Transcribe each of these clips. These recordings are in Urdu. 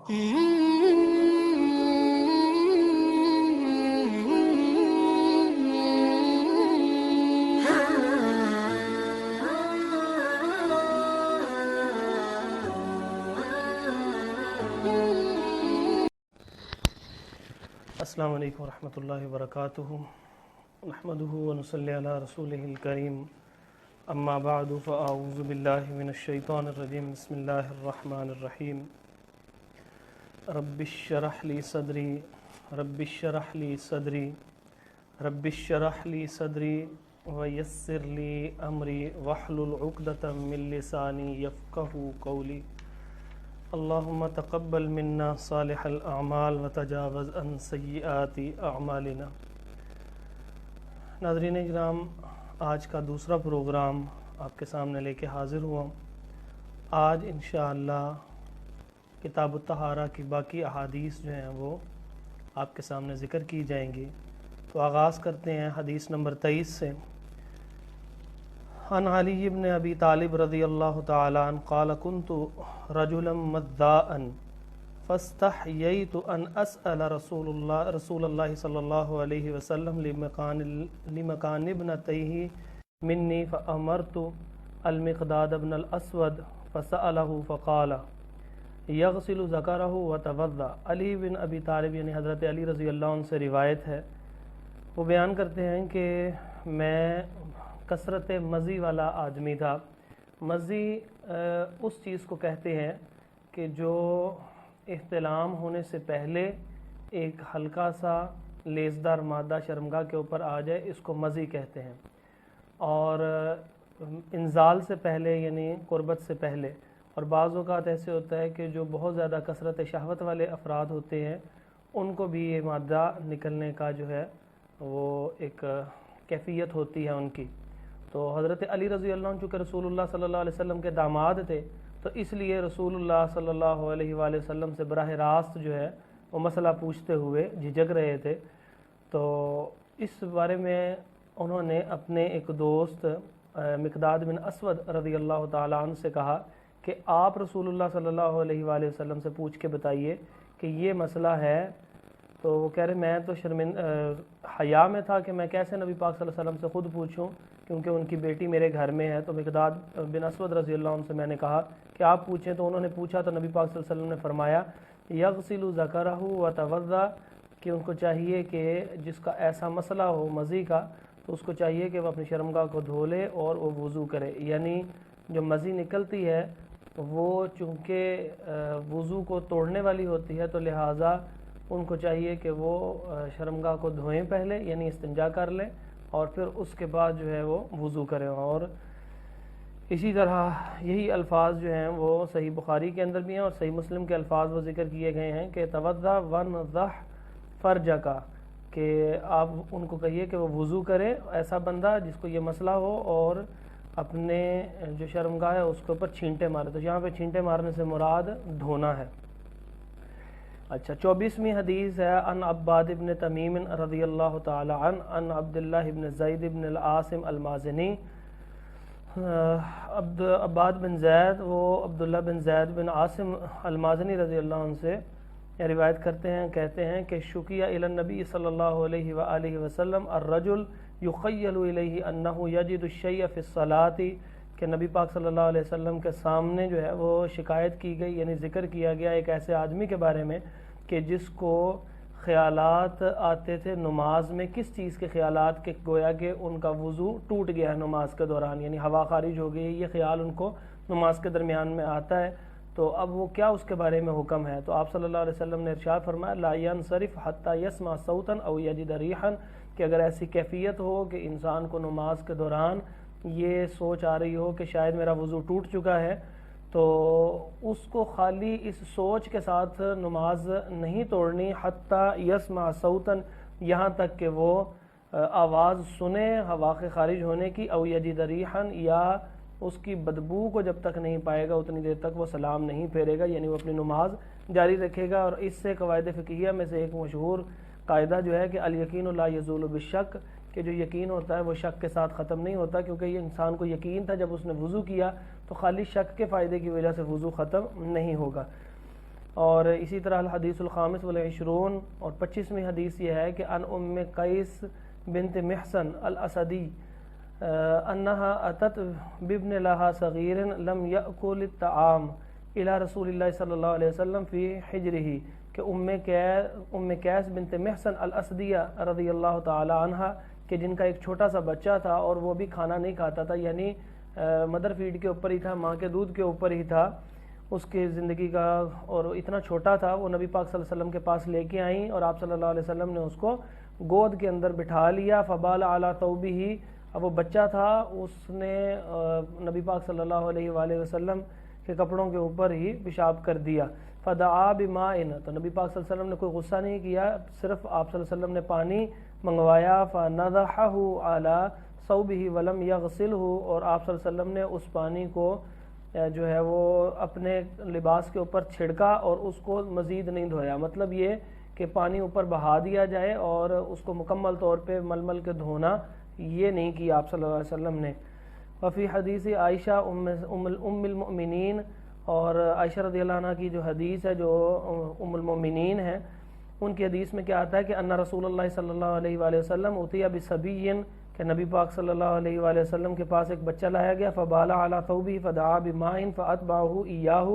السلام علیکم ورحمۃ اللہ وبرکاتہ نحمده ونصلی علی رسولہ الکریم اما بعد فاعوذ باللہ من الشیطان الرجیم بسم اللہ الرحمن الرحیم رب اشرح لی صدری رب اشرح لی صدری رب اشرح لی صدری ویسر لی امری واحلل عقدۃ من لسانی یفقہوا قولی اللہم تقبل منا صالح الاعمال وتجاوز عن سیئات اعمالنا۔ ناظرین کرام، آج کا دوسرا پروگرام آپ کے سامنے لے کے حاضر ہوا۔ آج انشاءاللہ کتاب الطہارہ کی باقی احادیث جو ہیں وہ آپ کے سامنے ذکر کی جائیں گی۔ تو آغاز کرتے ہیں حدیث نمبر 23 سے۔ عن علی بن ابی طالب رضی اللہ تعالی عنہ قال كنت رجلا مذاء فاستحييت ان اسأل رسول اللہ صلی اللہ علیہ وسلم لمكان ابنتيه مني فأمرت المقداد بن الاسود فسأله فقال يغسل ذكره وتوضأ۔ علی بن ابی طالب یعنی حضرت علی رضی اللہ عنہ سے روایت ہے، وہ بیان کرتے ہیں کہ میں کثرت مزی والا آدمی تھا۔ مزی اس چیز کو کہتے ہیں کہ جو احتلام ہونے سے پہلے ایک ہلکا سا لیزدار مادہ شرمگاہ کے اوپر آ جائے، اس کو مزی کہتے ہیں۔ اور انزال سے پہلے یعنی قربت سے پہلے، اور بعض اوقات ایسے ہوتا ہے کہ جو بہت زیادہ کثرت شہوت والے افراد ہوتے ہیں ان کو بھی یہ مادہ نکلنے کا جو ہے وہ ایک کیفیت ہوتی ہے ان کی۔ تو حضرت علی رضی اللہ عنہ چونکہ رسول اللہ صلی اللہ علیہ وسلم کے داماد تھے، تو اس لیے رسول اللہ صلی اللہ علیہ وآلہ وسلم سے براہ راست جو ہے وہ مسئلہ پوچھتے ہوئے جھجک رہے تھے۔ تو اس بارے میں انہوں نے اپنے ایک دوست مقداد بن اسود رضی اللہ تعالیٰ عنہ سے کہا کہ آپ رسول اللہ صلی اللہ علیہ وآلہ وسلم سے پوچھ کے بتائیے کہ یہ مسئلہ ہے۔ تو وہ کہہ رہے میں تو حیا میں تھا کہ میں کیسے نبی پاک صلی اللہ علیہ وسلم سے خود پوچھوں، کیونکہ ان کی بیٹی میرے گھر میں ہے۔ تو مقداد بن اسود رضی اللہ عنہ سے میں نے کہا کہ آپ پوچھیں، تو انہوں نے پوچھا تو نبی پاک صلی اللہ علیہ وسلم نے فرمایا یغسل ذکرہ وتوضا، کہ ان کو چاہیے کہ جس کا ایسا مسئلہ ہو مزی کا، تو اس کو چاہیے کہ وہ اپنی شرمگاہ کو دھو لے اور وہ وضو کرے۔ یعنی جو مزی نکلتی ہے وہ چونکہ وضو کو توڑنے والی ہوتی ہے، تو لہٰذا ان کو چاہیے کہ وہ شرمگاہ کو دھوئیں پہلے، یعنی استنجا کر لیں، اور پھر اس کے بعد جو ہے وہ وضو کریں۔ اور اسی طرح یہی الفاظ جو ہیں وہ صحیح بخاری کے اندر بھی ہیں، اور صحیح مسلم کے الفاظ وہ ذکر کیے گئے ہیں کہ توضا ونضح فرجک، کہ آپ ان کو کہیے کہ وہ وضو کرے، ایسا بندہ جس کو یہ مسئلہ ہو، اور اپنے جو شرمگاہ ہے اس کے اوپر چھینٹے مارے۔ تو یہاں پہ چھینٹے مارنے سے مراد دھونا ہے۔ اچھا، 24ویں حدیث ہے عن عباد بن تمیم رضی اللہ تعالی عنہ عن عبداللہ بن زید بن العاصم المازنی۔ عباد بن زید وہ عبداللہ بن زید بن عاصم المازنی رضی اللہ عنہ سے روایت کرتے ہیں، کہتے ہیں کہ شکیہ الی النبی صلی اللہ علیہ وآلہ وسلم الرجل یخیل الیہ انہ یجد الشیء فی الصلاۃ، کہ نبی پاک صلی اللہ علیہ وسلم کے سامنے جو ہے وہ شکایت کی گئی، یعنی ذکر کیا گیا ایک ایسے آدمی کے بارے میں کہ جس کو خیالات آتے تھے نماز میں۔ کس چیز کے خیالات؟ کہ گویا کہ ان کا وضو ٹوٹ گیا ہے نماز کے دوران، یعنی ہوا خارج ہو گئی، یہ خیال ان کو نماز کے درمیان میں آتا ہے۔ تو اب وہ کیا اس کے بارے میں حکم ہے؟ تو آپ صلی اللہ علیہ وسلم نے ارشاد فرمایا لا ينصرف حتى يسمع صوتا او يجد ريحا، کہ اگر ایسی کیفیت ہو کہ انسان کو نماز کے دوران یہ سوچ آ رہی ہو کہ شاید میرا وضو ٹوٹ چکا ہے، تو اس کو خالی اس سوچ کے ساتھ نماز نہیں توڑنی، حتی یسمع صوتا، یہاں تک کہ وہ آواز سنے ہوا کے خارج ہونے کی، او یجد ریحا، یا اس کی بدبو کو جب تک نہیں پائے گا اتنی دیر تک وہ سلام نہیں پھیرے گا، یعنی وہ اپنی نماز جاری رکھے گا۔ اور اس سے قواعد فقہیہ میں سے ایک مشہور قاعدہ جو ہے کہ الیقین لا یزول بالشک، کہ جو یقین ہوتا ہے وہ شک کے ساتھ ختم نہیں ہوتا، کیونکہ یہ انسان کو یقین تھا جب اس نے وضو کیا، تو خالی شک کے فائدے کی وجہ سے وضو ختم نہیں ہوگا۔ اور اسی طرح الحدیث الخامس والعشرون اور 25ویں حدیث یہ ہے کہ ان ام قیس بنت محسن الاسدی انہا اتت بابن لہا صغیر لم یأکل الطعام الی رسول اللہ صلی اللہ علیہ وسلم فی حجرہ، کہ ام قیس بنت محسن الاسدیہ رضی اللہ تعالی عنہ کہ جن کا ایک چھوٹا سا بچہ تھا اور وہ بھی کھانا نہیں کھاتا تھا، یعنی مدر فیڈ کے اوپر ہی تھا، ماں کے دودھ کے اوپر ہی تھا اس کی زندگی کا، اور اتنا چھوٹا تھا، وہ نبی پاک صلی اللہ علیہ وسلم کے پاس لے کے آئیں اور آپ صلی اللہ علیہ وسلم نے اس کو گود کے اندر بٹھا لیا، فبال علی ثوبہ، اب وہ بچہ تھا، اس نے نبی پاک صلی اللہ علیہ وآلہ وسلم کے کپڑوں کے اوپر ہی پیشاب کر دیا، فدعا بماء، تو نبی پاک صلی اللہ علیہ وسلم نے کوئی غصہ نہیں کیا، صرف آپ صلی اللہ علیہ وسلم نے پانی منگوایا، فنضحہ علی ثوبہ ولم یغسلہ، اور آپ صلی اللہ علیہ وسلم نے اس پانی کو جو ہے وہ اپنے لباس کے اوپر چھڑکا اور اس کو مزید نہیں دھویا، مطلب یہ کہ پانی اوپر بہا دیا جائے اور اس کو مکمل طور پہ مل مل کے دھونا یہ نہیں کیا آپ صلی اللہ علیہ وسلم نے۔ وفی حدیث عائشہ ام المؤمنین، اور عائشہ رضی اللہ عنہ کی جو حدیث ہے جو ام المؤمنین ہے، ان کی حدیث میں کیا آتا ہے کہ ان رسول اللہ صلی اللہ علیہ وآلہ وسلم اتیا بصبی، کہ نبی پاک صلی اللہ علیہ وآلہ وسلم کے پاس ایک بچہ لایا گیا، فبال علی ثوبہ فدعا بماء فاتبعہ ایاہ،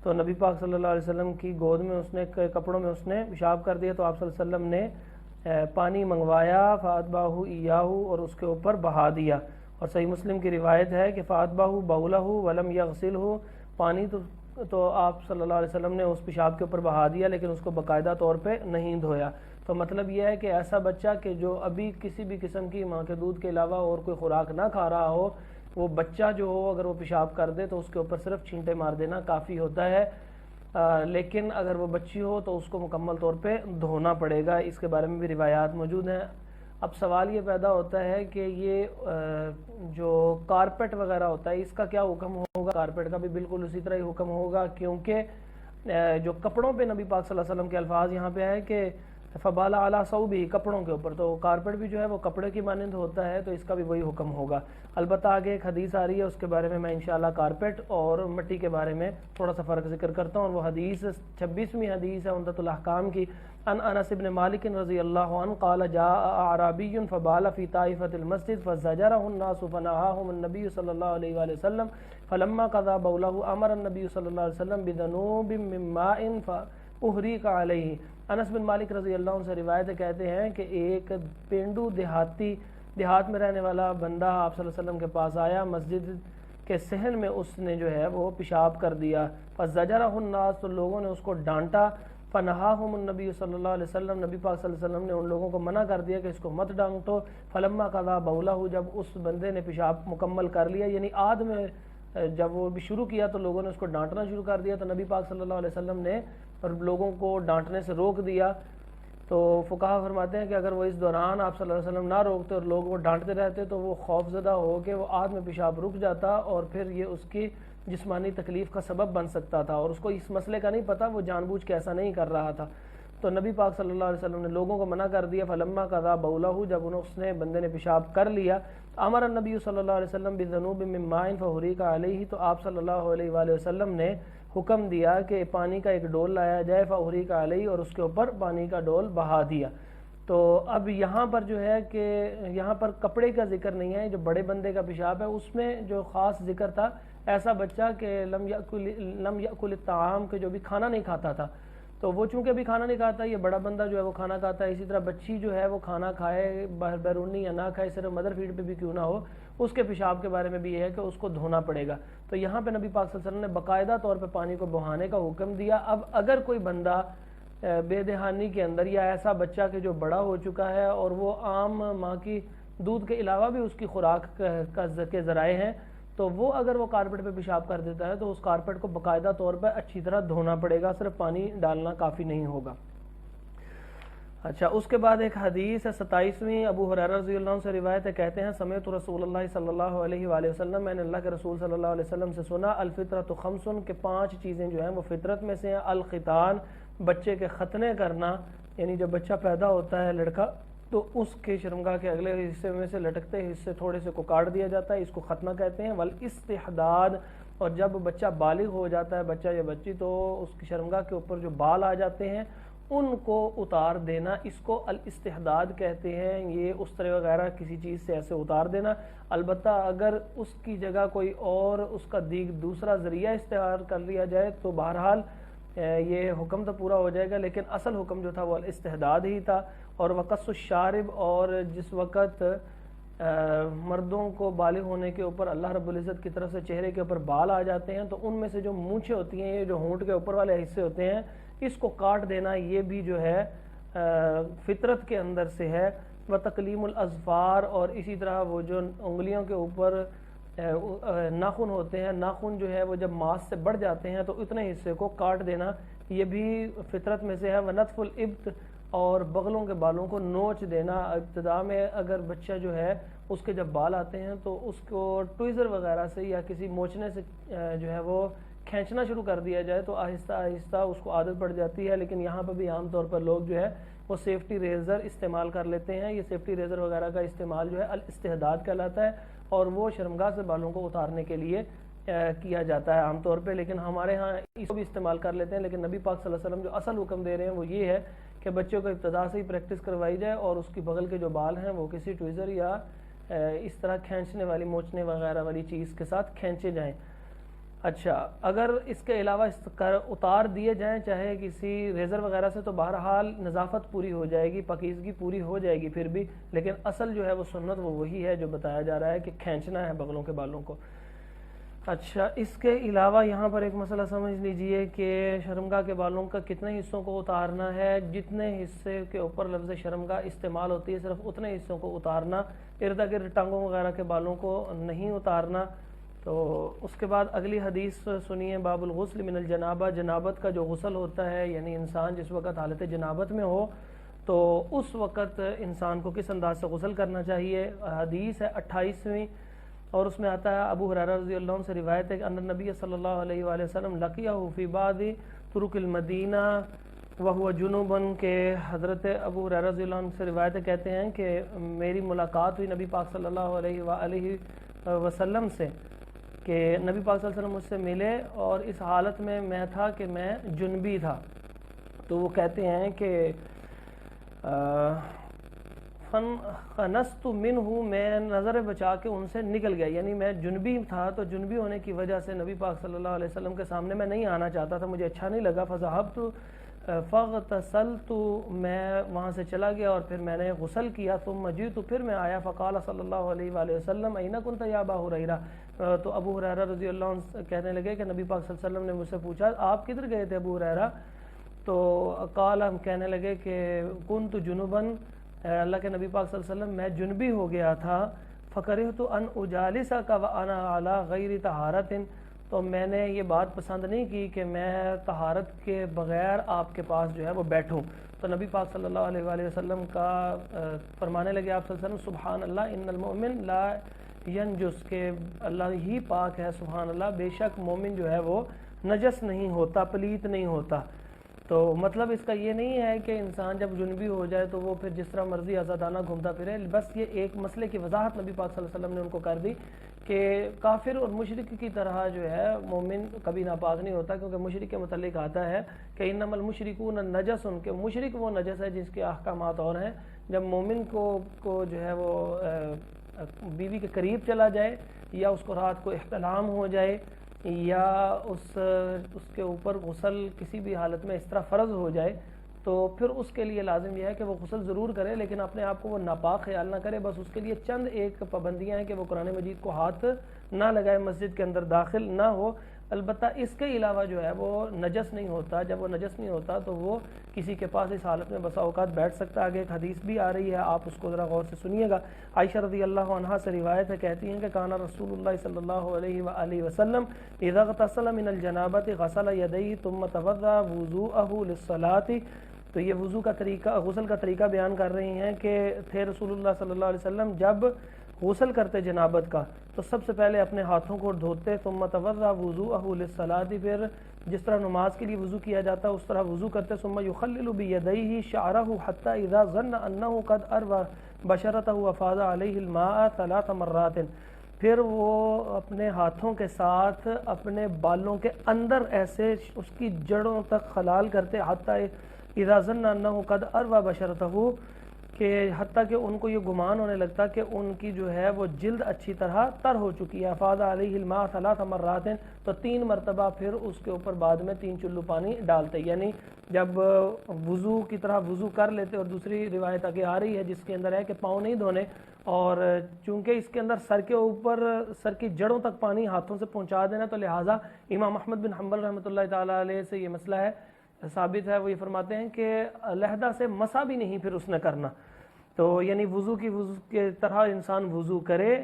تو نبی پاک صلی اللہ علیہ وسلم کی گود میں اس نے کپڑوں میں اس نے پیشاب کر دیا، تو آپ صلی اللہ علیہ وسلم نے پانی منگوایا، فاتبعہ ایاہ، اور اس کے اوپر بہا دیا، اور صحیح مسلم کی روایت ہے کہ فاتبعہ بولہ ولم یغسلہ، پانی تو آپ صلی اللہ علیہ وسلم نے اس پیشاب کے اوپر بہا دیا لیکن اس کو باقاعدہ طور پہ نہیں دھویا۔ تو مطلب یہ ہے کہ ایسا بچہ کہ جو ابھی کسی بھی قسم کی ماں کے دودھ کے علاوہ اور کوئی خوراک نہ کھا رہا ہو، وہ بچہ جو ہو اگر وہ پیشاب کر دے تو اس کے اوپر صرف چھینٹے مار دینا کافی ہوتا ہے، لیکن اگر وہ بچی ہو تو اس کو مکمل طور پہ دھونا پڑے گا، اس کے بارے میں بھی روایات موجود ہیں۔ اب سوال یہ پیدا ہوتا ہے کہ یہ جو کارپیٹ وغیرہ ہوتا ہے اس کا کیا حکم ہوگا؟ کارپیٹ کا بھی بالکل اسی طرح ہی حکم ہوگا، کیونکہ جو کپڑوں پہ نبی پاک صلی اللہ علیہ وسلم کے الفاظ یہاں پہ ہے کہ فبال علی ثوبہ، کپڑوں کے اوپر، تو کارپیٹ بھی جو ہے وہ کپڑے کی مانند ہوتا ہے، تو اس کا بھی وہی حکم ہوگا۔ البتہ آگے ایک حدیث آ رہی ہے، اس کے بارے میں انشاءاللہ کارپیٹ اور مٹی کے بارے میں تھوڑا سا فرق ذکر کرتا ہوں، اور وہ حدیث 26ویں حدیث ہے عمدۃ الاحکام کی، ان انس بن مالک رضی اللہ عنہ قال جاء اعرابی فبال فی طائفۃ المسجد فزجرہ الناس فنہاہم النبی صلی اللہ علیہ وآلہ وسلم فلما قضى بولہ امر النبی صلی اللہ علیہ وسلم بذنوب من ماء فاحرق علیہ۔ انس بن مالک رضی اللہ عنہ سے روایت کہتے ہیں کہ ایک پینڈو دیہات میں رہنے والا بندہ آپ صلی اللہ علیہ وسلم کے پاس آیا، مسجد کے صحن میں اس نے جو ہے وہ پیشاب کر دیا، فزجرہ الناس، تو لوگوں نے اس کو ڈانٹا، فنہاہم النبی صلی اللہ علیہ وسلم، نبی پاک صلی اللہ علیہ وسلم نے ان لوگوں کو منع کر دیا کہ اس کو مت ڈانٹو، فلما قضا بولہ، جب اس بندے نے پیشاب مکمل کر لیا، یعنی آدھ میں جب وہ بھی شروع کیا تو لوگوں نے اس کو ڈانٹنا شروع کر دیا، تو نبی پاک صلی اللہ علیہ وسلم نے اور لوگوں کو ڈانٹنے سے روک دیا۔ تو فقہا فرماتے ہیں کہ اگر وہ اس دوران آپ صلی اللہ علیہ وسلم نہ روکتے اور لوگ وہ ڈانٹتے رہتے تو وہ خوف زدہ ہو کے وہ آدھ میں پیشاب رک جاتا اور پھر یہ اس کی جسمانی تکلیف کا سبب بن سکتا تھا، اور اس کو اس مسئلے کا نہیں پتہ، وہ جان بوجھ کے ایسا نہیں کر رہا تھا، تو نبی پاک صلی اللہ علیہ وسلم نے لوگوں کو منع کر دیا۔ فلما قضا بولہ، جب اس نے بندے نے پیشاب کر لیا، امر النبی صلی اللہ علیہ وسلم بذنوب من ماء فحرق علیہ، تو آپ صلی اللہ علیہ وآلہ وسلم نے حکم دیا کہ پانی کا ایک ڈول لایا جائے، فحرق علیہ، اور اس کے اوپر پانی کا ڈول بہا دیا۔ تو اب یہاں پر جو ہے کہ یہاں پر کپڑے کا ذکر نہیں ہے، جو بڑے بندے کا پیشاب ہے اس میں جو خاص ذکر تھا ایسا بچہ کہ لم یأکل الطعام، کہ جو بھی کھانا نہیں کھاتا تھا، تو وہ چونکہ بھی کھانا نہیں کھاتا، یہ بڑا بندہ جو ہے وہ کھانا کھاتا ہے، اسی طرح بچی جو ہے وہ کھانا کھائے بیرونی یا نہ کھائے، صرف مدر فیڈ پہ بھی کیوں نہ ہو، اس کے پیشاب کے بارے میں بھی یہ ہے کہ اس کو دھونا پڑے گا۔ تو یہاں پہ نبی پاک صلی اللہ علیہ وسلم نے باقاعدہ طور پہ پانی کو بہانے کا حکم دیا۔ اب اگر کوئی بندہ بے دہانی کے اندر یا ایسا بچہ کہ جو بڑا ہو چکا ہے اور وہ عام ماں کی دودھ کے علاوہ بھی اس کی خوراک کے ذرائع ہیں، تو وہ اگر وہ کارپیٹ پہ پیشاب کر دیتا ہے تو اس کارپیٹ کو باقاعدہ طور پہ اچھی طرح دھونا پڑے گا، صرف پانی ڈالنا کافی نہیں ہوگا۔ اچھا، اس کے بعد ایک حدیث ہے 27ویں، ابو ہریرہ رضی اللہ عنہ سے روایت ہے، کہتے ہیں سمعت رسول اللہ صلی اللہ علیہ وآلہ وسلم، میں نے اللہ کے رسول صلی اللہ علیہ وسلم سے سنا، الفطرۃ خمس، کہ 5 چیزیں جو ہیں وہ فطرت میں سے ہیں، الختان، بچے کے ختنے کرنا، یعنی جب بچہ پیدا ہوتا ہے لڑکا تو اس کے شرمگاہ کے اگلے حصے میں سے لٹکتے حصے تھوڑے سے کو کاٹ دیا جاتا ہے، اس کو ختنہ کہتے ہیں، والاستحداد، اور جب بچہ بالغ ہو جاتا ہے، بچہ یا بچی، تو اس کی شرمگاہ کے اوپر جو بال آ جاتے ہیں ان کو اتار دینا، اس کو الاستحداد کہتے ہیں۔ یہ استرے وغیرہ کسی چیز سے ایسے اتار دینا، البتہ اگر اس کی جگہ کوئی اور اس کا دوسرا ذریعہ استعمال کر لیا جائے تو بہرحال یہ حکم تو پورا ہو جائے گا، لیکن اصل حکم جو تھا وہ الاستحداد ہی تھا۔ اور وقص الشارب، اور جس وقت مردوں کو بالغ ہونے کے اوپر اللہ رب العزت کی طرف سے چہرے کے اوپر بال آ جاتے ہیں تو ان میں سے جو مونچھیں ہوتی ہیں، یہ جو ہونٹ کے اوپر والے حصے ہوتے ہیں، اس کو کاٹ دینا، یہ بھی جو ہے فطرت کے اندر سے ہے۔ وتقلیم الاظفار، اور اسی طرح وہ جو انگلیوں کے اوپر ناخن ہوتے ہیں، ناخن جو ہے وہ جب ماس سے بڑھ جاتے ہیں تو اتنے حصے کو کاٹ دینا، یہ بھی فطرت میں سے ہے۔ ونتف الابط، اور بغلوں کے بالوں کو نوچ دینا۔ ابتدا میں اگر بچہ جو ہے اس کے جب بال آتے ہیں تو اس کو ٹویزر وغیرہ سے یا کسی موچنے سے جو ہے وہ کھینچنا شروع کر دیا جائے تو آہستہ آہستہ اس کو عادت پڑ جاتی ہے، لیکن یہاں پہ بھی عام طور پر لوگ جو ہے وہ سیفٹی ریزر استعمال کر لیتے ہیں۔ یہ سیفٹی ریزر وغیرہ کا استعمال جو ہے الاستحداد کہلاتا ہے، اور وہ شرمگاہ سے بالوں کو اتارنے کے لیے کیا جاتا ہے عام طور پہ، لیکن ہمارے ہاں اس کو بھی استعمال کر لیتے ہیں۔ لیکن نبی پاک صلی اللہ علیہ وسلم جو اصل حکم دے رہے ہیں وہ یہ ہے کہ بچوں کو ابتدا سے ہی پریکٹس کروائی جائے اور اس کی بغل کے جو بال ہیں وہ کسی ٹویزر یا اس طرح کھینچنے والی موچنے وغیرہ والی چیز کے ساتھ کھینچے جائیں۔ اچھا، اگر اس کے علاوہ اتار دیے جائیں چاہے کسی ریزر وغیرہ سے تو بہرحال نظافت پوری ہو جائے گی، پاکیزگی پوری ہو جائے گی پھر بھی، لیکن اصل جو ہے وہ سنت وہ وہی ہے جو بتایا جا رہا ہے کہ کھینچنا ہے بغلوں کے بالوں کو۔ اچھا، اس کے علاوہ یہاں پر ایک مسئلہ سمجھ لیجئے کہ شرمگاہ کے بالوں کا کتنے حصوں کو اتارنا ہے۔ جتنے حصے کے اوپر لفظ شرمگاہ استعمال ہوتی ہے صرف اتنے حصوں کو اتارنا، ارد گرد ٹانگوں وغیرہ کے بالوں کو نہیں اتارنا۔ تو اس کے بعد اگلی حدیث سنیے، باب الغسل من الجنابہ، جنابت کا جو غسل ہوتا ہے، یعنی انسان جس وقت حالت جنابت میں ہو تو اس وقت انسان کو کس انداز سے غسل کرنا چاہیے۔ حدیث ہے 28ویں، اور اس میں آتا ہے ابو ہریرہ رضی اللہ عنہ سے روایت ہے کہ ان نبی صلی اللہ علیہ وآلہ وسلم لقیہ فی بعض طرق المدینہ وہو جنوباً، کہ حضرت ابو ہریرہ رضی اللہ عنہ سے روایت کہتے ہیں کہ میری ملاقات ہوئی نبی پاک صلی اللہ علیہ وآلہ وسلم سے، کہ نبی پاک صلی اللہ علیہ وسلم مجھ سے ملے اور اس حالت میں میں تھا کہ میں جنبی تھا۔ تو وہ کہتے ہیں کہ فنست منہ، میں نظر بچا کے ان سے نکل گیا، یعنی میں جنبی تھا تو جنبی ہونے کی وجہ سے نبی پاک صلی اللہ علیہ وسلم کے سامنے میں نہیں آنا چاہتا تھا، مجھے اچھا نہیں لگا۔ فذهبت فاغتسلت، میں وہاں سے چلا گیا اور پھر میں نے غسل کیا۔ ثم جئت، پھر میں آیا، فقال صلی اللہ علیہ وآلہ وسلم این کنت یا ابا ہریرہ، تو ابو ہریرہ رضی اللہ عنہ کہنے لگے کہ نبی پاک صلی اللہ علیہ وسلم نے مجھ سے پوچھا آپ کدھر گئے تھے ابو ہریرہ؟ تو قال، ہم کہنے لگے کہ کنت جنباً، اللہ کے نبی پاک صلی اللہ علیہ وسلم میں جنبی ہو گیا تھا۔ فکرہت ان اجالسک وانا علی غیر طہارت، تو میں نے یہ بات پسند نہیں کی کہ میں طہارت کے بغیر آپ کے پاس جو ہے وہ بیٹھوں۔ تو نبی پاک صلی اللہ علیہ وآلہ وسلم کا فرمانے لگے آپ صلی اللہ علیہ وسلم سبحان اللہ ان المؤمن لا ینجس، کہ اللہ ہی پاک ہے، سبحان اللہ، بے شک مومن جو ہے وہ نجس نہیں ہوتا، پلیت نہیں ہوتا۔ تو مطلب اس کا یہ نہیں ہے کہ انسان جب جنبی ہو جائے تو وہ پھر جس طرح مرضی آزادانہ گھومتا پھرے، بس یہ ایک مسئلے کی وضاحت نبی پاک صلی اللہ علیہ وسلم نے ان کو کر دی کہ کافر اور مشرک کی طرح جو ہے مومن کبھی ناپاک نہیں ہوتا، کیونکہ مشرک کے متعلق آتا ہے کہ انما المشرکون نجس، ان کے مشرک وہ نجس ہے جس کے احکامات اور ہیں۔ جب مومن کو جو ہے وہ بیوی کے قریب چلا جائے یا اس کو رات کو احتلام ہو جائے یا اس کے اوپر غسل کسی بھی حالت میں اس طرح فرض ہو جائے تو پھر اس کے لیے لازم یہ ہے کہ وہ غسل ضرور کرے، لیکن اپنے آپ کو وہ ناپاک خیال نہ کرے۔ بس اس کے لیے چند ایک پابندیاں ہیں کہ وہ قرآن مجید کو ہاتھ نہ لگائے، مسجد کے اندر داخل نہ ہو، البتہ اس کے علاوہ جو ہے وہ نجس نہیں ہوتا۔ جب وہ نجس نہیں ہوتا تو وہ کسی کے پاس اس حالت میں بسا اوقات بیٹھ سکتا ہے۔ آگے ایک حدیث بھی آ رہی ہے، آپ اس کو ذرا غور سے سنیے گا۔ عائشہ رضی اللہ عنہا سے روایت ہے، کہتی ہیں کہ کانا رسول اللہ صلی اللہ علیہ وآلہ وسلم اذا اغتسل من الجنابۃ غسل یدیہ ثم توضأ وضوءہ للصلاۃ۔ تو یہ وضو کا طریقہ، غسل کا طریقہ بیان کر رہی ہیں کہ تھے رسول اللہ صلی اللہ علیہ وسلم جب غسل کرتے جنابت کا تو سب سے پہلے اپنے ہاتھوں کو دھوتے، ثم توضأ وضوءہ للصلاۃ، پھر جس طرح نماز کے لیے وضو کیا جاتا اس طرح وضو کرتے، ثم یخلل بیدیہ شعرہ حتی اذا ظن انہ قد اروى بشرتہ وافاض علیہ الماء 3 مرات۔ پھر وہ اپنے ہاتھوں کے ساتھ اپنے بالوں کے اندر ایسے اس کی جڑوں تک خلال کرتے، حتیٰ اذا ظن انہ قد اروى بشرته، کہ حتیٰ کہ ان کو یہ گمان ہونے لگتا کہ ان کی جو ہے وہ جلد اچھی طرح تر ہو چکی ہے۔ افاض علیہ الماء 3 مرات، تو 3 مرتبہ پھر اس کے اوپر بعد میں 3 چلو پانی ڈالتے، یعنی جب وضو کی طرح وضو کر لیتے۔ اور دوسری روایت آگے آ رہی ہے جس کے اندر ہے کہ پاؤں نہیں دھونے، اور چونکہ اس کے اندر سر کے اوپر سر کی جڑوں تک پانی ہاتھوں سے پہنچا دینا، تو لہٰذا امام احمد بن حنبل رحمۃ اللہ تعالیٰ علیہ سے یہ مسئلہ ہے ثابت ہے۔ وہ یہ فرماتے ہیں کہ علیحدہ سے مسا بھی نہیں پھر اس نے کرنا، تو یعنی وضو کے طرح انسان وضو کرے،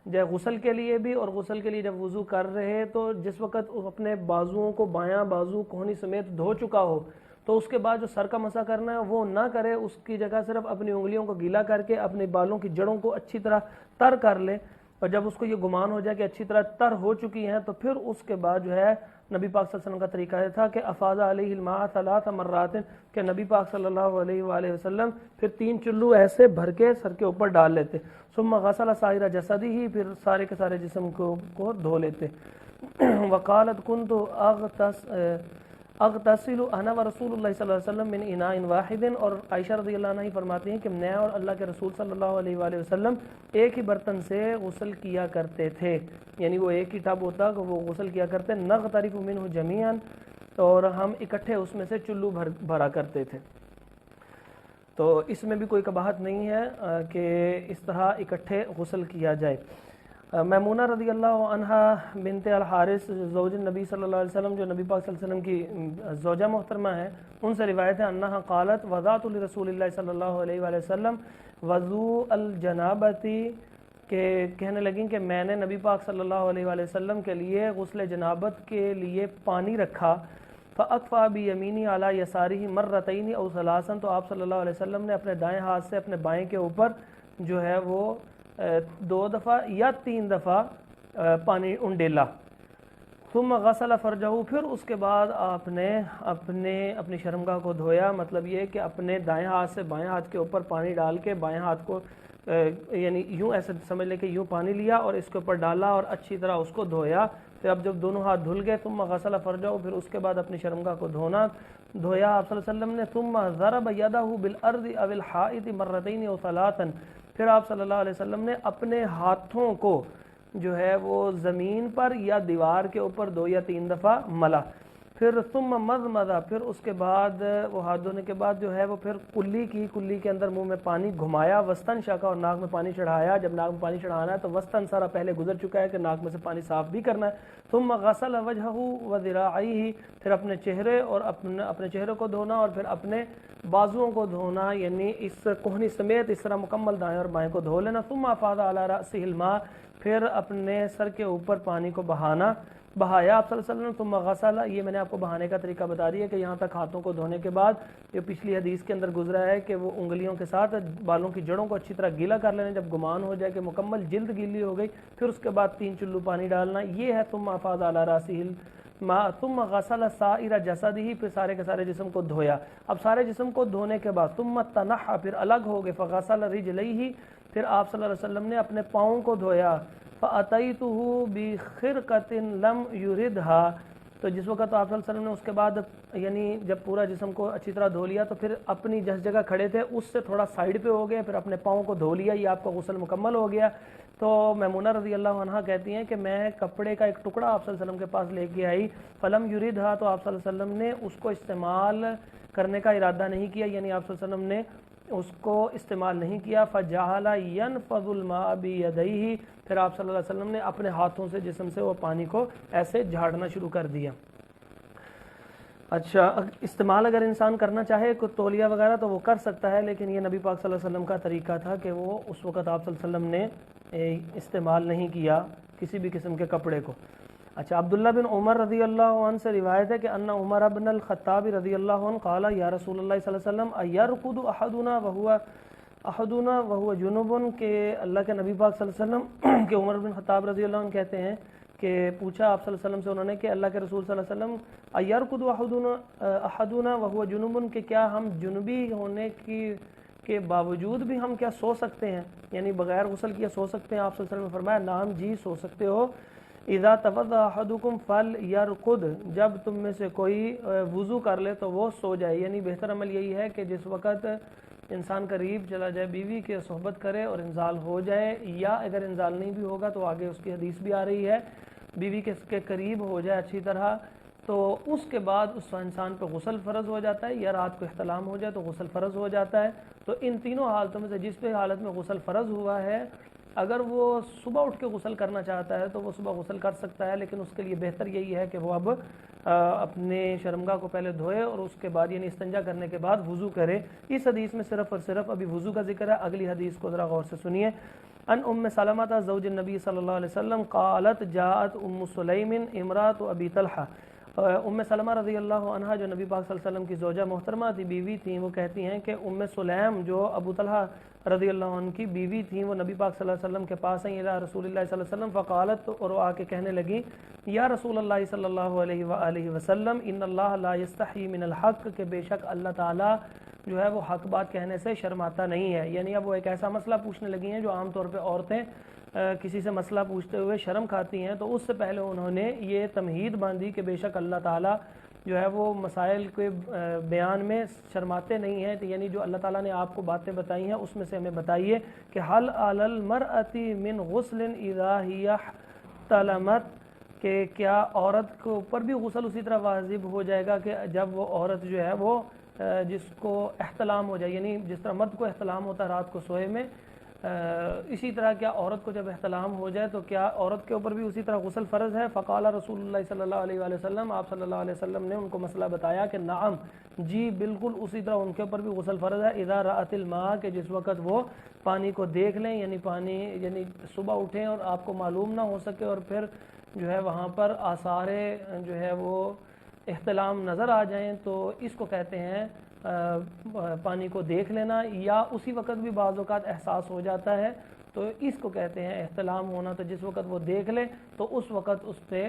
جب غسل کے لیے بھی، اور غسل کے لیے جب وضو کر رہے تو جس وقت اپنے بازوؤں کو بایاں بازو کوہنی سمیت دھو چکا ہو تو اس کے بعد جو سر کا مسا کرنا ہے وہ نہ کرے، اس کی جگہ صرف اپنی انگلیوں کو گیلا کر کے اپنے بالوں کی جڑوں کو اچھی طرح تر کر لے، اور جب اس کو یہ گمان ہو جائے کہ اچھی طرح تر ہو چکی ہیں تو پھر اس کے بعد جو ہے نبی پاک صلی اللہ علیہ وسلم کا طریقہ یہ تھا کہ افاض علیہ الماء 3 مرات، کہ نبی پاک صلی اللہ علیہ وآلہ وسلم پھر 3 چلو ایسے بھر کے سر کے اوپر ڈال لیتے، ثم غسل سائر جسدہ، پھر سارے کے سارے جسم کو دھو لیتے۔ وقالت كنت اغتسل انا ورسول اللہ صلی اللہ علیہ وسلم من اناء واحد، اور عائشہ رضی اللہ عنہ فرماتی ہیں کہ میں اور اللہ کے رسول صلی اللہ علیہ وآلہ وسلم ایک ہی برتن سے غسل کیا کرتے تھے، یعنی وہ ایک ہی ٹب ہوتا کہ وہ غسل کیا کرتے، نغترف منہ جمیعا، اور ہم اکٹھے اس میں سے چلو بھرا کرتے تھے۔ تو اس میں بھی کوئی قباحت نہیں ہے کہ اس طرح اکٹھے غسل کیا جائے۔ میمونہ رضی اللہ عنہ بنت الحارث زوج النبی صلی اللہ علیہ وسلم، جو نبی پاک صلی اللہ علیہ وسلم کی زوجہ محترمہ ہیں، ان سے روایت ہے انہا قالت وضعت لرسول اللہ صلی اللہ علیہ وآلہ وسلم وضوء الجنابتی، کہ کہنے لگیں کہ میں نے نبی پاک صلی اللہ علیہ وآلہ وسلم کے لیے غسل جنابت کے لیے پانی رکھا، فاکفا بیمینی علی یسارہ مرتین او ثلاثا، تو آپ صلی اللہ علیہ وسلم نے اپنے دائیں ہاتھ سے اپنے بائیں کے اوپر جو ہے وہ 2 دفعہ یا 3 دفعہ پانی انڈیلا، ثم غسل فرجہ، پھر اس کے بعد آپ نے اپنی شرمگاہ کو دھویا، مطلب یہ کہ اپنے دائیں ہاتھ سے بائیں ہاتھ کے اوپر پانی ڈال کے بائیں ہاتھ کو یعنی یوں ایسے سمجھ لے کہ یوں پانی لیا اور اس کے اوپر ڈالا اور اچھی طرح اس کو دھویا، پھر اب جب دونوں ہاتھ دھل گئے ثم غسل فرجہ، پھر اس کے بعد اپنی شرمگاہ کو دھویا آپ صلی اللہ علیہ وسلم نے، ثم ضرب یدہ بالارض او الحائط مرتین او ثلاثا، پھر آپ صلی اللہ علیہ وسلم نے اپنے ہاتھوں کو جو ہے وہ زمین پر یا دیوار کے اوپر 2 یا 3 دفعہ ملا، پھر ثم مضمض، پھر اس کے بعد وہ ہاتھ دھونے کے بعد جو ہے وہ پھر کلی کے اندر منہ میں پانی گھمایا، وسطن شکا، اور ناک میں پانی چڑھایا، جب ناک میں پانی چڑھانا ہے تو وسطن سارا پہلے گزر چکا ہے کہ ناک میں سے پانی صاف بھی کرنا ہے، ثم غسل وجہہ وذراعیہ، پھر اپنے چہرے اور اپنے چہرے کو دھونا اور پھر اپنے بازوؤں کو دھونا، یعنی اس کوہنی سمیت اس طرح مکمل دائیں اور بائیں کو دھو لینا، ثم افاض علی رأسہ الماء، پھر اپنے سر کے اوپر پانی کو بہایا آپ صلی اللہ علیہ وسلم، ثم غسل، یہ میں نے آپ کو بہانے کا طریقہ بتا دیا کہ یہاں تک ہاتھوں کو دھونے کے بعد یہ پچھلی حدیث کے اندر گزرا ہے کہ وہ انگلیوں کے ساتھ بالوں کی جڑوں کو اچھی طرح گیلا کر لینا، جب گمان ہو جائے کہ مکمل جلد گیلی ہو گئی پھر اس کے بعد 3 چلو پانی ڈالنا، یہ ہے ثم افاض علی رأسہ الماء ثم غسل سائر جسدہ، پھر سارے کے سارے جسم کو دھویا، اب سارے جسم کو دھونے کے بعد ثم تنحى، پھر الگ ہو گئے، فغسل رجلیہ، پھر آپ صلی اللہ علیہ وسلم نے اپنے پاؤں کو دھویا، فَأَتَيْتُهُ بِخِرْقَةٍ لَمْ يُرِدْهَا، تو جس وقت آپ صلی اللہ علیہ وسلم نے اس کے بعد یعنی جب پورا جسم کو اچھی طرح دھو لیا تو پھر اپنی جس جگہ کھڑے تھے اس سے تھوڑا سائیڈ پہ ہو گئے، پھر اپنے پاؤں کو دھو لیا، یہ آپ کا غسل مکمل ہو گیا۔ تو میمونہ رضی اللہ عنہ کہتی ہیں کہ میں کپڑے کا ایک ٹکڑا آپ صلی اللہ علیہ وسلم کے پاس لے کے آئی، فلم یریدھا، تو آپ صلی اللہ علیہ وسلم نے اس کو استعمال کرنے کا ارادہ نہیں کیا، یعنی آپ صلی اللہ علیہ وسلم نے اس کو استعمال نہیں کیا، فجعل ينفض الماء بيديه، پھر آپ صلی اللہ علیہ وسلم نے اپنے ہاتھوں سے جسم سے وہ پانی کو ایسے جھاڑنا شروع کر دیا۔ اچھا، استعمال اگر انسان کرنا چاہے کوئی تولیہ وغیرہ تو وہ کر سکتا ہے، لیکن یہ نبی پاک صلی اللہ علیہ وسلم کا طریقہ تھا کہ وہ اس وقت آپ صلی اللہ علیہ وسلم نے استعمال نہیں کیا کسی بھی قسم کے کپڑے کو۔ اچھا، عبداللہ بن عمر رضی اللہ عنہ سے روایت ہے کہ ان عمر بن الخطاب رضی اللہ عنہ قال یا رسول اللہ صلی اللہ علیہ وسلم ایرقد احدنا وهو جنوب، کہ اللہ کے نبی پاک صلی اللہ علیہ وسلم کہ عمر بن خطاب رضی اللہ عنہ کہتے ہیں کہ پوچھا آپ صلی اللہ علیہ وسلم سے انہوں نے کہ اللہ کے رسول صلی اللہ علیہ وسلم ایرقد احدنا وهو جنوب، کہ کیا ہم جنوبی ہونے کی کے باوجود بھی ہم کیا سو سکتے ہیں، یعنی بغیر غسل کیے سو سکتے ہیں؟ آپ صلی اللہ علیہ وسلم نے فرمایا نعم جی سو سکتے ہو۔ اذا توضأ احدکم فلیرقد، جب تم میں سے کوئی وضو کر لے تو وہ سو جائے، یعنی بہتر عمل یہی ہے کہ جس وقت انسان قریب چلا جائے بیوی کے صحبت کرے اور انزال ہو جائے، یا اگر انزال نہیں بھی ہوگا تو آگے اس کی حدیث بھی آ رہی ہے بیوی کے قریب ہو جائے اچھی طرح، تو اس کے بعد اس انسان پہ غسل فرض ہو جاتا ہے، یا رات کو احتلام ہو جائے تو غسل فرض ہو جاتا ہے۔ تو ان تینوں حالتوں میں سے جس پہ حالت میں غسل فرض ہوا ہے، اگر وہ صبح اٹھ کے غسل کرنا چاہتا ہے تو وہ صبح غسل کر سکتا ہے، لیکن اس کے لیے بہتر یہی ہے کہ وہ اب اپنے شرمگاہ کو پہلے دھوئے اور اس کے بعد یعنی استنجا کرنے کے بعد وضو کرے۔ اس حدیث میں صرف اور صرف ابھی وضو کا ذکر ہے، اگلی حدیث کو ذرا غور سے سنیے۔ ان ام سلمہ زوج النبی صلی اللہ علیہ وسلم قالت جاءت ام سلیم امرأة ابی طلحہ، ام سلمہ رضی اللہ عنہا جو نبی پاک صلی اللہ علیہ وسلم کی زوجہ محترمہ تھی، بیوی تھیں، وہ کہتی ہیں کہ ام سلیم جو ابو طلحہ رضی اللہ عنہ کی بیوی تھیں، وہ نبی پاک صلی اللہ علیہ وسلم کے پاس آئیں الی رسول اللہ صلی اللہ علیہ وسلم فقالت، اور وہ آ کے کہنے لگیں یا رسول اللہ صلی اللہ علیہ وآلہ وسلم ان اللہ لا یستحی من الحق، کہ بے شک اللہ تعالیٰ جو ہے وہ حق بات کہنے سے شرماتا نہیں ہے۔ یعنی اب وہ ایک ایسا مسئلہ پوچھنے لگی ہیں جو عام طور پہ عورتیں کسی سے مسئلہ پوچھتے ہوئے شرم کھاتی ہیں، تو اس سے پہلے انہوں نے یہ تمہید باندھی کہ بے شک اللہ تعالیٰ جو ہے وہ مسائل کے بیان میں شرماتے نہیں ہیں، یعنی جو اللہ تعالیٰ نے آپ کو باتیں بتائی ہیں اس میں سے ہمیں بتائیے کہ حل علی المرأۃ من غسل اذا ہی احتلمت، کہ کیا عورت کے اوپر بھی غسل اسی طرح واجب ہو جائے گا کہ جب وہ عورت جو ہے وہ جس کو احتلام ہو جائے، یعنی جس طرح مرد کو احتلام ہوتا ہے رات کو سوئے میں، اسی طرح کیا عورت کو جب احتلام ہو جائے تو کیا عورت کے اوپر بھی اسی طرح غسل فرض ہے؟ فقال رسول اللہ صلی اللہ علیہ وآلہ وسلم، آپ صلی اللہ علیہ وسلم نے ان کو مسئلہ بتایا کہ نعم جی بالکل اسی طرح ان کے اوپر بھی غسل فرض ہے۔ اذا رأت الماء، کہ جس وقت وہ پانی کو دیکھ لیں، یعنی پانی یعنی صبح اٹھیں اور آپ کو معلوم نہ ہو سکے اور پھر جو ہے وہاں پر آثار جو ہے وہ احتلام نظر آ جائیں، تو اس کو کہتے ہیں پانی کو دیکھ لینا، یا اسی وقت بھی بعض اوقات احساس ہو جاتا ہے تو اس کو کہتے ہیں احتلام ہونا۔ تو جس وقت وہ دیکھ لے تو اس وقت اس پہ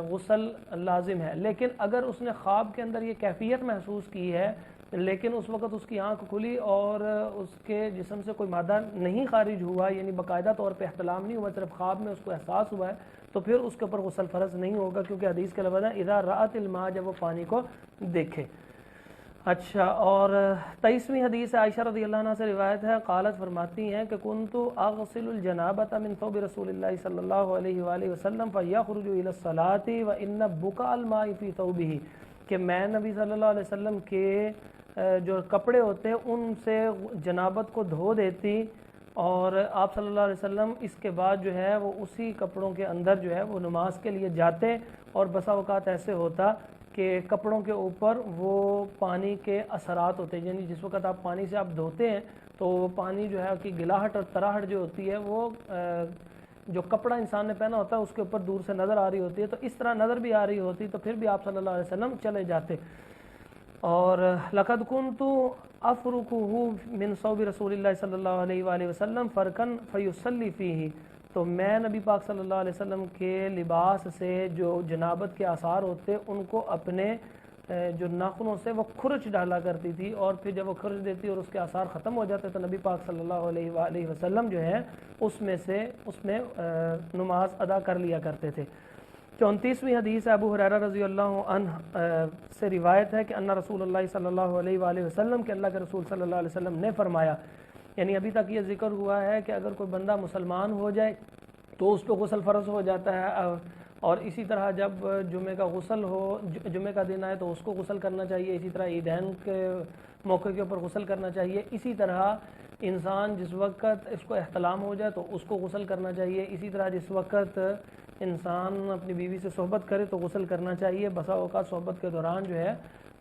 غسل لازم ہے، لیکن اگر اس نے خواب کے اندر یہ کیفیت محسوس کی ہے لیکن اس وقت اس کی آنکھ کھلی اور اس کے جسم سے کوئی مادہ نہیں خارج ہوا، یعنی باقاعدہ طور پہ احتلام نہیں ہوا، صرف خواب میں اس کو احساس ہوا ہے، تو پھر اس کے اوپر غسل فرض نہیں ہوگا، کیونکہ حدیث کے لفظ ہے اذا رأت الماء، جب وہ پانی کو دیکھے۔ اچھا، اور 23ویں حدیث عائشہ رضی اللہ عنہ سے روایت ہے، قالت فرماتی ہیں کہ کنت اغسل الجنابۃ من ثوب رسول اللہ صلی اللہ علیہ وآلہ وسلم فیخرج الی الصلاۃ وان بکاء الماء فی ثوبہ، کہ میں نبی صلی اللہ علیہ وسلم کے جو کپڑے ہوتے ہیں ان سے جنابت کو دھو دیتی، اور آپ صلی اللہ علیہ وسلم اس کے بعد جو ہے وہ اسی کپڑوں کے اندر جو ہے وہ نماز کے لیے جاتے، اور بسا اوقات ایسے ہوتا کہ کپڑوں کے اوپر وہ پانی کے اثرات ہوتے ہیں، یعنی جس وقت آپ پانی سے آپ دھوتے ہیں تو وہ پانی جو ہے کہ گلاہٹ اور تراہٹ جو ہوتی ہے وہ جو کپڑا انسان نے پہنا ہوتا ہے اس کے اوپر دور سے نظر آ رہی ہوتی ہے، تو اس طرح نظر بھی آ رہی ہوتی تو پھر بھی آپ صلی اللہ علیہ وسلم چلے جاتے۔ اور لقد كنت افركه من صوب رسول اللہ صلی اللہ علیہ وآلہ وسلم فرقا فیصلی فیہ، تو میں نبی پاک صلی اللہ علیہ وسلم کے لباس سے جو جنابت کے آثار ہوتے ان کو اپنے جو ناخنوں سے وہ کھرچ ڈالا کرتی تھی، اور پھر جب وہ کھرچ دیتی اور اس کے آثار ختم ہو جاتے تو نبی پاک صلی اللہ علیہ وآلہ وسلم جو ہے اس میں نماز ادا کر لیا کرتے تھے۔ 34ویں حدیث ابو ہریرہ رضی اللہ عنہ سے روایت ہے کہ ان رسول اللہ صلی اللہ علیہ وآلہ وسلم، کہ اللہ کے رسول صلی اللہ علیہ وسلم نے فرمایا، یعنی ابھی تک یہ ذکر ہوا ہے کہ اگر کوئی بندہ مسلمان ہو جائے تو اس پہ غسل فرض ہو جاتا ہے، اور اسی طرح جب جمعہ کا غسل ہو، جمعہ کا دن آئے تو اس کو غسل کرنا چاہیے، اسی طرح عیدین کے موقع کے اوپر غسل کرنا چاہیے، اسی طرح انسان جس وقت اس کو احتلام ہو جائے تو اس کو غسل کرنا چاہیے، اسی طرح جس وقت انسان اپنی بیوی سے صحبت کرے تو غسل کرنا چاہیے۔ بسا اوقات صحبت کے دوران جو ہے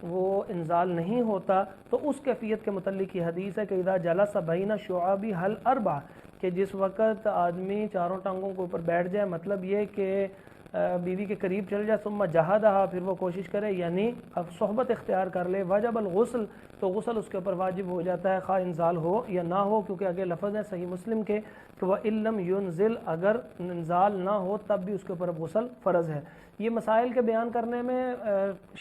وہ انزال نہیں ہوتا، تو اس کیفیت کے متعلق یہ حدیث ہے کہ اذا جلس بین شعابی حل اربع، کہ جس وقت آدمی چاروں ٹانگوں کے اوپر بیٹھ جائے، مطلب یہ کہ بیوی کے قریب چل جائے، ثم جہدہا، پھر وہ کوشش کرے یعنی اب صحبت اختیار کر لے، وجب الغسل، تو غسل اس کے اوپر واجب ہو جاتا ہے خواہ انزال ہو یا نہ ہو، کیونکہ آگے لفظ ہے صحیح مسلم کے کہ وَإِن لَّمْ يُنزِلْ، اگر انزال نہ ہو تب بھی اس کے اوپر غسل فرض ہے۔ یہ مسائل کے بیان کرنے میں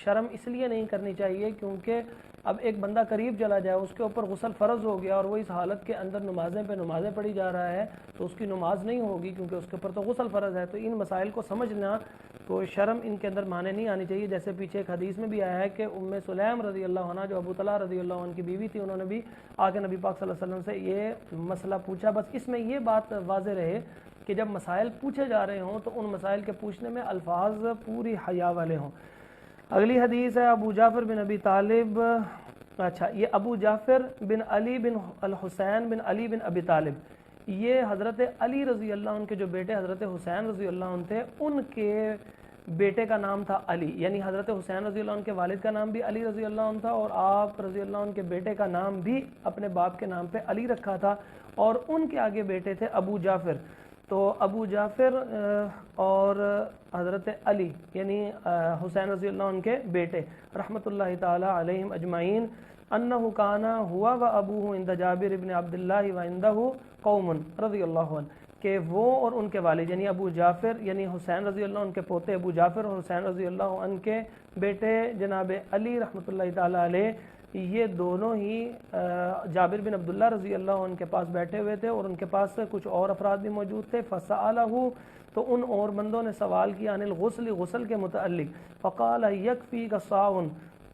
شرم اس لیے نہیں کرنی چاہیے کیونکہ اب ایک بندہ قریب چلا جائے، اس کے اوپر غسل فرض ہو گیا اور وہ اس حالت کے اندر نمازیں پہ نمازیں پڑھی جا رہا ہے تو اس کی نماز نہیں ہوگی کیونکہ اس کے اوپر تو غسل فرض ہے۔ تو ان مسائل کو سمجھنا تو شرم ان کے اندر مانے نہیں آنی چاہیے۔ جیسے پیچھے ایک حدیث میں بھی آیا ہے کہ ام سلیم رضی اللہ عنہ جو ابو طلحہ رضی اللہ عنہ کی بیوی تھی، انہوں نے بھی آگے نبی پاک صلی اللہ علیہ وسلم سے یہ مسئلہ پوچھا۔ بس اس میں یہ بات واضح رہے کہ جب مسائل پوچھے جا رہے ہوں تو ان مسائل کے پوچھنے میں الفاظ پوری حیا والے ہوں۔ اگلی حدیث ہے ابو جعفر بن ابی طالب، یہ ابو جعفر بن علی بن الحسین بن علی بن ابی طالب، یہ حضرت علی رضی اللہ عنہ کے جو بیٹے حضرت حسین رضی اللہ عنہ تھے، ان کے بیٹے کا نام تھا علی، یعنی حضرت حسین رضی اللہ عنہ کے والد کا نام بھی علی رضی اللہ عنہ تھا اور آپ رضی اللہ عنہ کے بیٹے کا نام بھی اپنے باپ کے نام پہ علی رکھا تھا، اور ان کے آگے بیٹے تھے ابو جعفر۔ تو ابو جعفر اور حضرت علی یعنی حسین رضی اللہ عنہ کے بیٹے رحمۃ اللہ تعالی علیہم اجمعین، انہ کانا ہوا و ابوہ عند جابر ابن عبداللہ و عندہ قوم رضی اللہ عنہ، کہ وہ اور ان کے والد یعنی ابو جعفر یعنی حسین رضی اللہ عنہ کے پوتے ابو جعفر اور حسین رضی اللہ عنہ کے بیٹے جناب علی رحمۃ اللہ تعالی علیہ، یہ دونوں ہی جابر بن عبداللہ رضی اللہ عنہ کے پاس بیٹھے ہوئے تھے اور ان کے پاس کچھ اور افراد بھی موجود تھے۔ فسألہ، تو ان اور بندوں نے سوال کیا عن الغسل، غسل کے متعلق، فقال یکفیک صاع،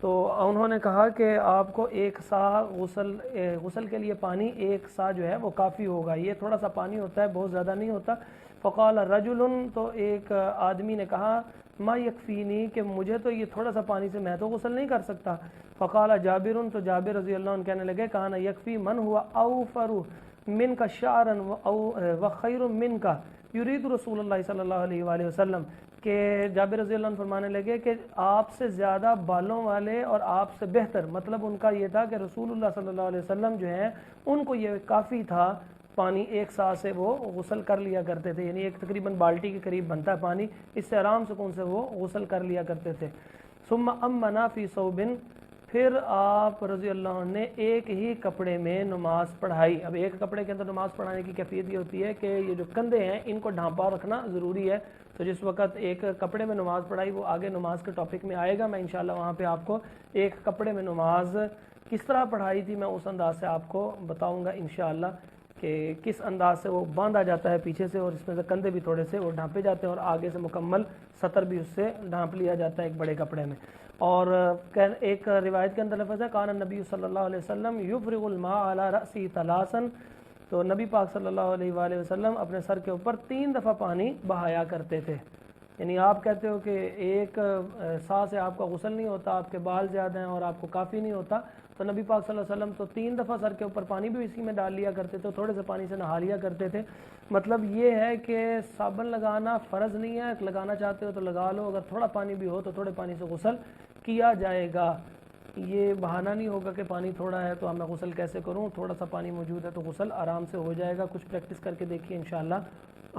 تو انہوں نے کہا کہ آپ کو ایک صاع غسل کے لیے پانی ایک صاع جو ہے وہ کافی ہوگا، یہ تھوڑا سا پانی ہوتا ہے، بہت زیادہ نہیں ہوتا۔ فقال رجل، تو ایک آدمی نے کہا ما یکفینی، کہ مجھے تو یہ تھوڑا سا پانی سے میں تو غسل نہیں کر سکتا۔ فقال جابر، تو جابر رضی اللہ عنہ کہنے لگے کہانا یکفی من ہوا اوفر من کا شعرا و خیر من کا یرید رسول اللہ صلی اللہ علیہ وآلہ وسلم، کہ جابر رضی اللہ عنہ فرمانے لگے کہ آپ سے زیادہ بالوں والے اور آپ سے بہتر، مطلب ان کا یہ تھا کہ رسول اللہ صلی اللہ علیہ وسلم جو ہیں ان کو یہ کافی تھا پانی، ایک سا سے وہ غسل کر لیا کرتے تھے، یعنی ایک تقریباً بالٹی کے قریب بنتا ہے پانی، اس سے آرام سکون سے وہ غسل کر لیا کرتے تھے۔ ثم امنا فی ثوب، پھر آپ رضی اللہ عنہ نے ایک ہی کپڑے میں نماز پڑھائی۔ اب ایک کپڑے کے اندر نماز پڑھانے کی کیفیت یہ ہوتی ہے کہ یہ جو کندھے ہیں ان کو ڈھانپا رکھنا ضروری ہے، تو جس وقت ایک کپڑے میں نماز پڑھائی وہ آگے نماز کے ٹاپک میں آئے گا، میں انشاءاللہ وہاں پہ آپ کو ایک کپڑے میں نماز کس طرح پڑھائی تھی میں اس انداز سے آپ کو بتاؤں گا انشاءاللہ کہ کس انداز سے وہ باندھا جاتا ہے پیچھے سے، اور اس میں سے کندھے بھی تھوڑے سے وہ ڈھانپے جاتے ہیں اور آگے سے مکمل سطر بھی اس سے ڈھانپ لیا جاتا ہے ایک بڑے کپڑے میں۔ اور ایک روایت کے اندر لفظ ہے کان النبی صلی اللہ علیہ وسلم یفرغ الماء علی رأسی ثلاثا، تو نبی پاک صلی اللہ علیہ وآلہ وسلم اپنے سر کے اوپر 3 دفعہ پانی بہایا کرتے تھے۔ یعنی آپ کہتے ہو کہ ایک سا سے آپ کا غسل نہیں ہوتا، آپ کے بال زیادہ ہیں اور آپ کو کافی نہیں ہوتا، تو نبی پاک صلی اللہ علیہ وسلم تو 3 دفعہ سر کے اوپر پانی بھی اسی میں ڈال لیا کرتے تھے، تھوڑے سے پانی سے نہا لیا کرتے تھے۔ مطلب یہ ہے کہ صابن لگانا فرض نہیں ہے، لگانا چاہتے ہو تو لگا لو، اگر تھوڑا پانی بھی ہو تو تھوڑے پانی سے غسل کیا جائے گا۔ یہ بہانہ نہیں ہوگا کہ پانی تھوڑا ہے تو میں غسل کیسے کروں، تھوڑا سا پانی موجود ہے تو غسل آرام سے ہو جائے گا، کچھ پریکٹس کر کے دیکھیے انشاءاللہ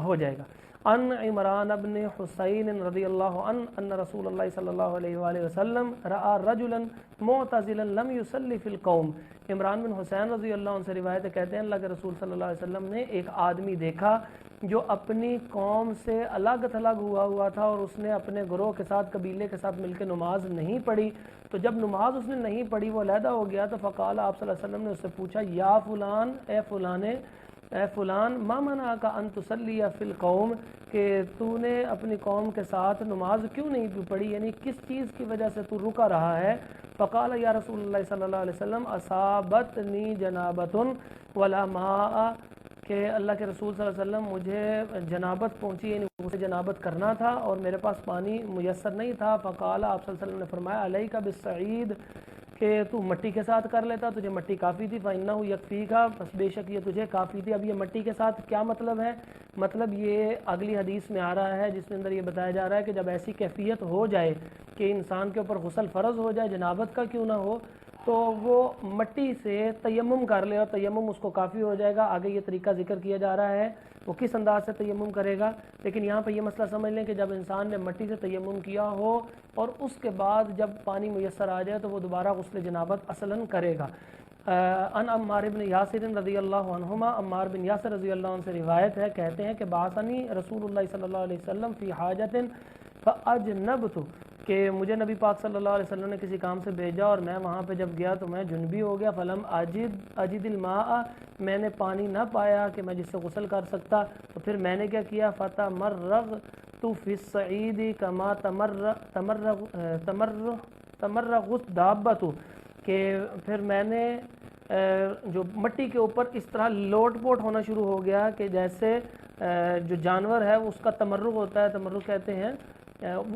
ہو جائے گا۔ ان عمران بن حسین رضی اللہ عنہ ان رسول اللہ صلی اللہ علیہ وآلہ وسلم رأى رجلا معتزلا لم يصلي في القوم، عمران بن حسین رضی اللہ عنہ سے روایت کہتے ہیں اللہ کے رسول صلی اللہ علیہ وسلم نے ایک آدمی دیکھا جو اپنی قوم سے الگ تھلگ ہوا تھا اور اس نے اپنے گروہ کے ساتھ قبیلے کے ساتھ مل کے نماز نہیں پڑھی، تو جب نماز اس نے نہیں پڑھی وہ علیحدہ ہو گیا تو فقال آپ صلی اللہ علیہ وسلم نے اس سے پوچھا یا فلان، اے فلان ما منعک ان تصلی فی القوم، کہ تو نے اپنی قوم کے ساتھ نماز کیوں نہیں پڑھی، یعنی کس چیز کی وجہ سے تو رکا رہا ہے۔ فقال یا رسول اللہ صلی اللہ علیہ وسلم اصابتنی جنابۃ ولا ماء، کہ اللہ کے رسول صلی اللہ علیہ وسلم مجھے جنابت پہنچی، یعنی مجھے جنابت کرنا تھا اور میرے پاس پانی میسر نہیں تھا۔ فقال آپ صلی اللہ علیہ وسلم نے فرمایا علیک بالصعید، کہ تو مٹی کے ساتھ کر لیتا، تجھے مٹی کافی تھی، فإنہ یکفیکا، بس بے شک یہ تجھے کافی تھی۔ اب یہ مٹی کے ساتھ کیا مطلب ہے؟ مطلب یہ اگلی حدیث میں آ رہا ہے جس کے اندر یہ بتایا جا رہا ہے کہ جب ایسی کیفیت ہو جائے کہ انسان کے اوپر غسل فرض ہو جائے جنابت کا کیوں نہ ہو، تو وہ مٹی سے تیمم کر لے اور تیمم اس کو کافی ہو جائے گا۔ آگے یہ طریقہ ذکر کیا جا رہا ہے وہ کس انداز سے تیمم کرے گا، لیکن یہاں پہ یہ مسئلہ سمجھ لیں کہ جب انسان نے مٹی سے تیمم کیا ہو اور اس کے بعد جب پانی میسر آ جائے تو وہ دوبارہ غسل جنابت اصلاً کرے گا۔ ان عمار بن یاسر رضی اللہ عنہما، عمار بن یاسر رضی اللہ عنہ سے روایت ہے، کہتے ہیں کہ بعثنی رسول اللہ صلی اللہ علیہ وسلم فی حاجت، فاجنبت کہ مجھے نبی پاک صلی اللہ علیہ وسلم نے کسی کام سے بھیجا اور میں وہاں پہ جب گیا تو میں جنبی ہو گیا، فلم اجد الماء میں نے پانی نہ پایا کہ میں جس سے غسل کر سکتا، تو پھر میں نے کیا کیا، فتمرغت فی الصعید کما تمرغ الدابۃ کہ پھر میں نے جو مٹی کے اوپر اس طرح لوٹ پوٹ ہونا شروع ہو گیا کہ جیسے جو جانور ہے اس کا تمرغ ہوتا ہے، تمرغ کہتے ہیں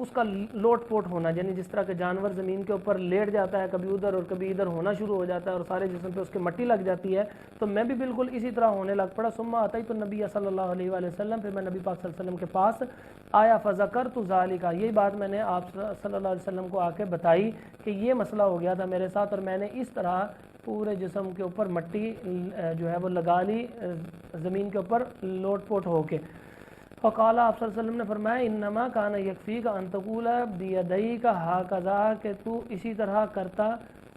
اس کا لوٹ پوٹ ہونا، یعنی جس طرح کہ جانور زمین کے اوپر لیٹ جاتا ہے کبھی ادھر اور کبھی ادھر ہونا شروع ہو جاتا ہے اور سارے جسم پہ اس کے مٹی لگ جاتی ہے، تو میں بھی بالکل اسی طرح ہونے لگ پڑا۔ ثم اتیت النبی صلی اللہ علیہ وآلہ وسلم، پھر میں نبی پاک صلی اللہ علیہ وسلم کے پاس آیا، فذکرت ذالک، یہی بات میں نے آپ صلی اللہ علیہ وسلم کو آ کے بتائی کہ یہ مسئلہ ہو گیا تھا میرے ساتھ اور میں نے اس طرح پورے جسم کے اوپر مٹی جو ہے وہ لگا لی زمین کے اوپر لوٹ پوٹ ہو کے۔ فقال آپ صلی اللہ علیہ وسلم نے فرمایا انما کان یکفیک ان تقول بیدیک ہاکذا کہ تو اسی طرح کرتا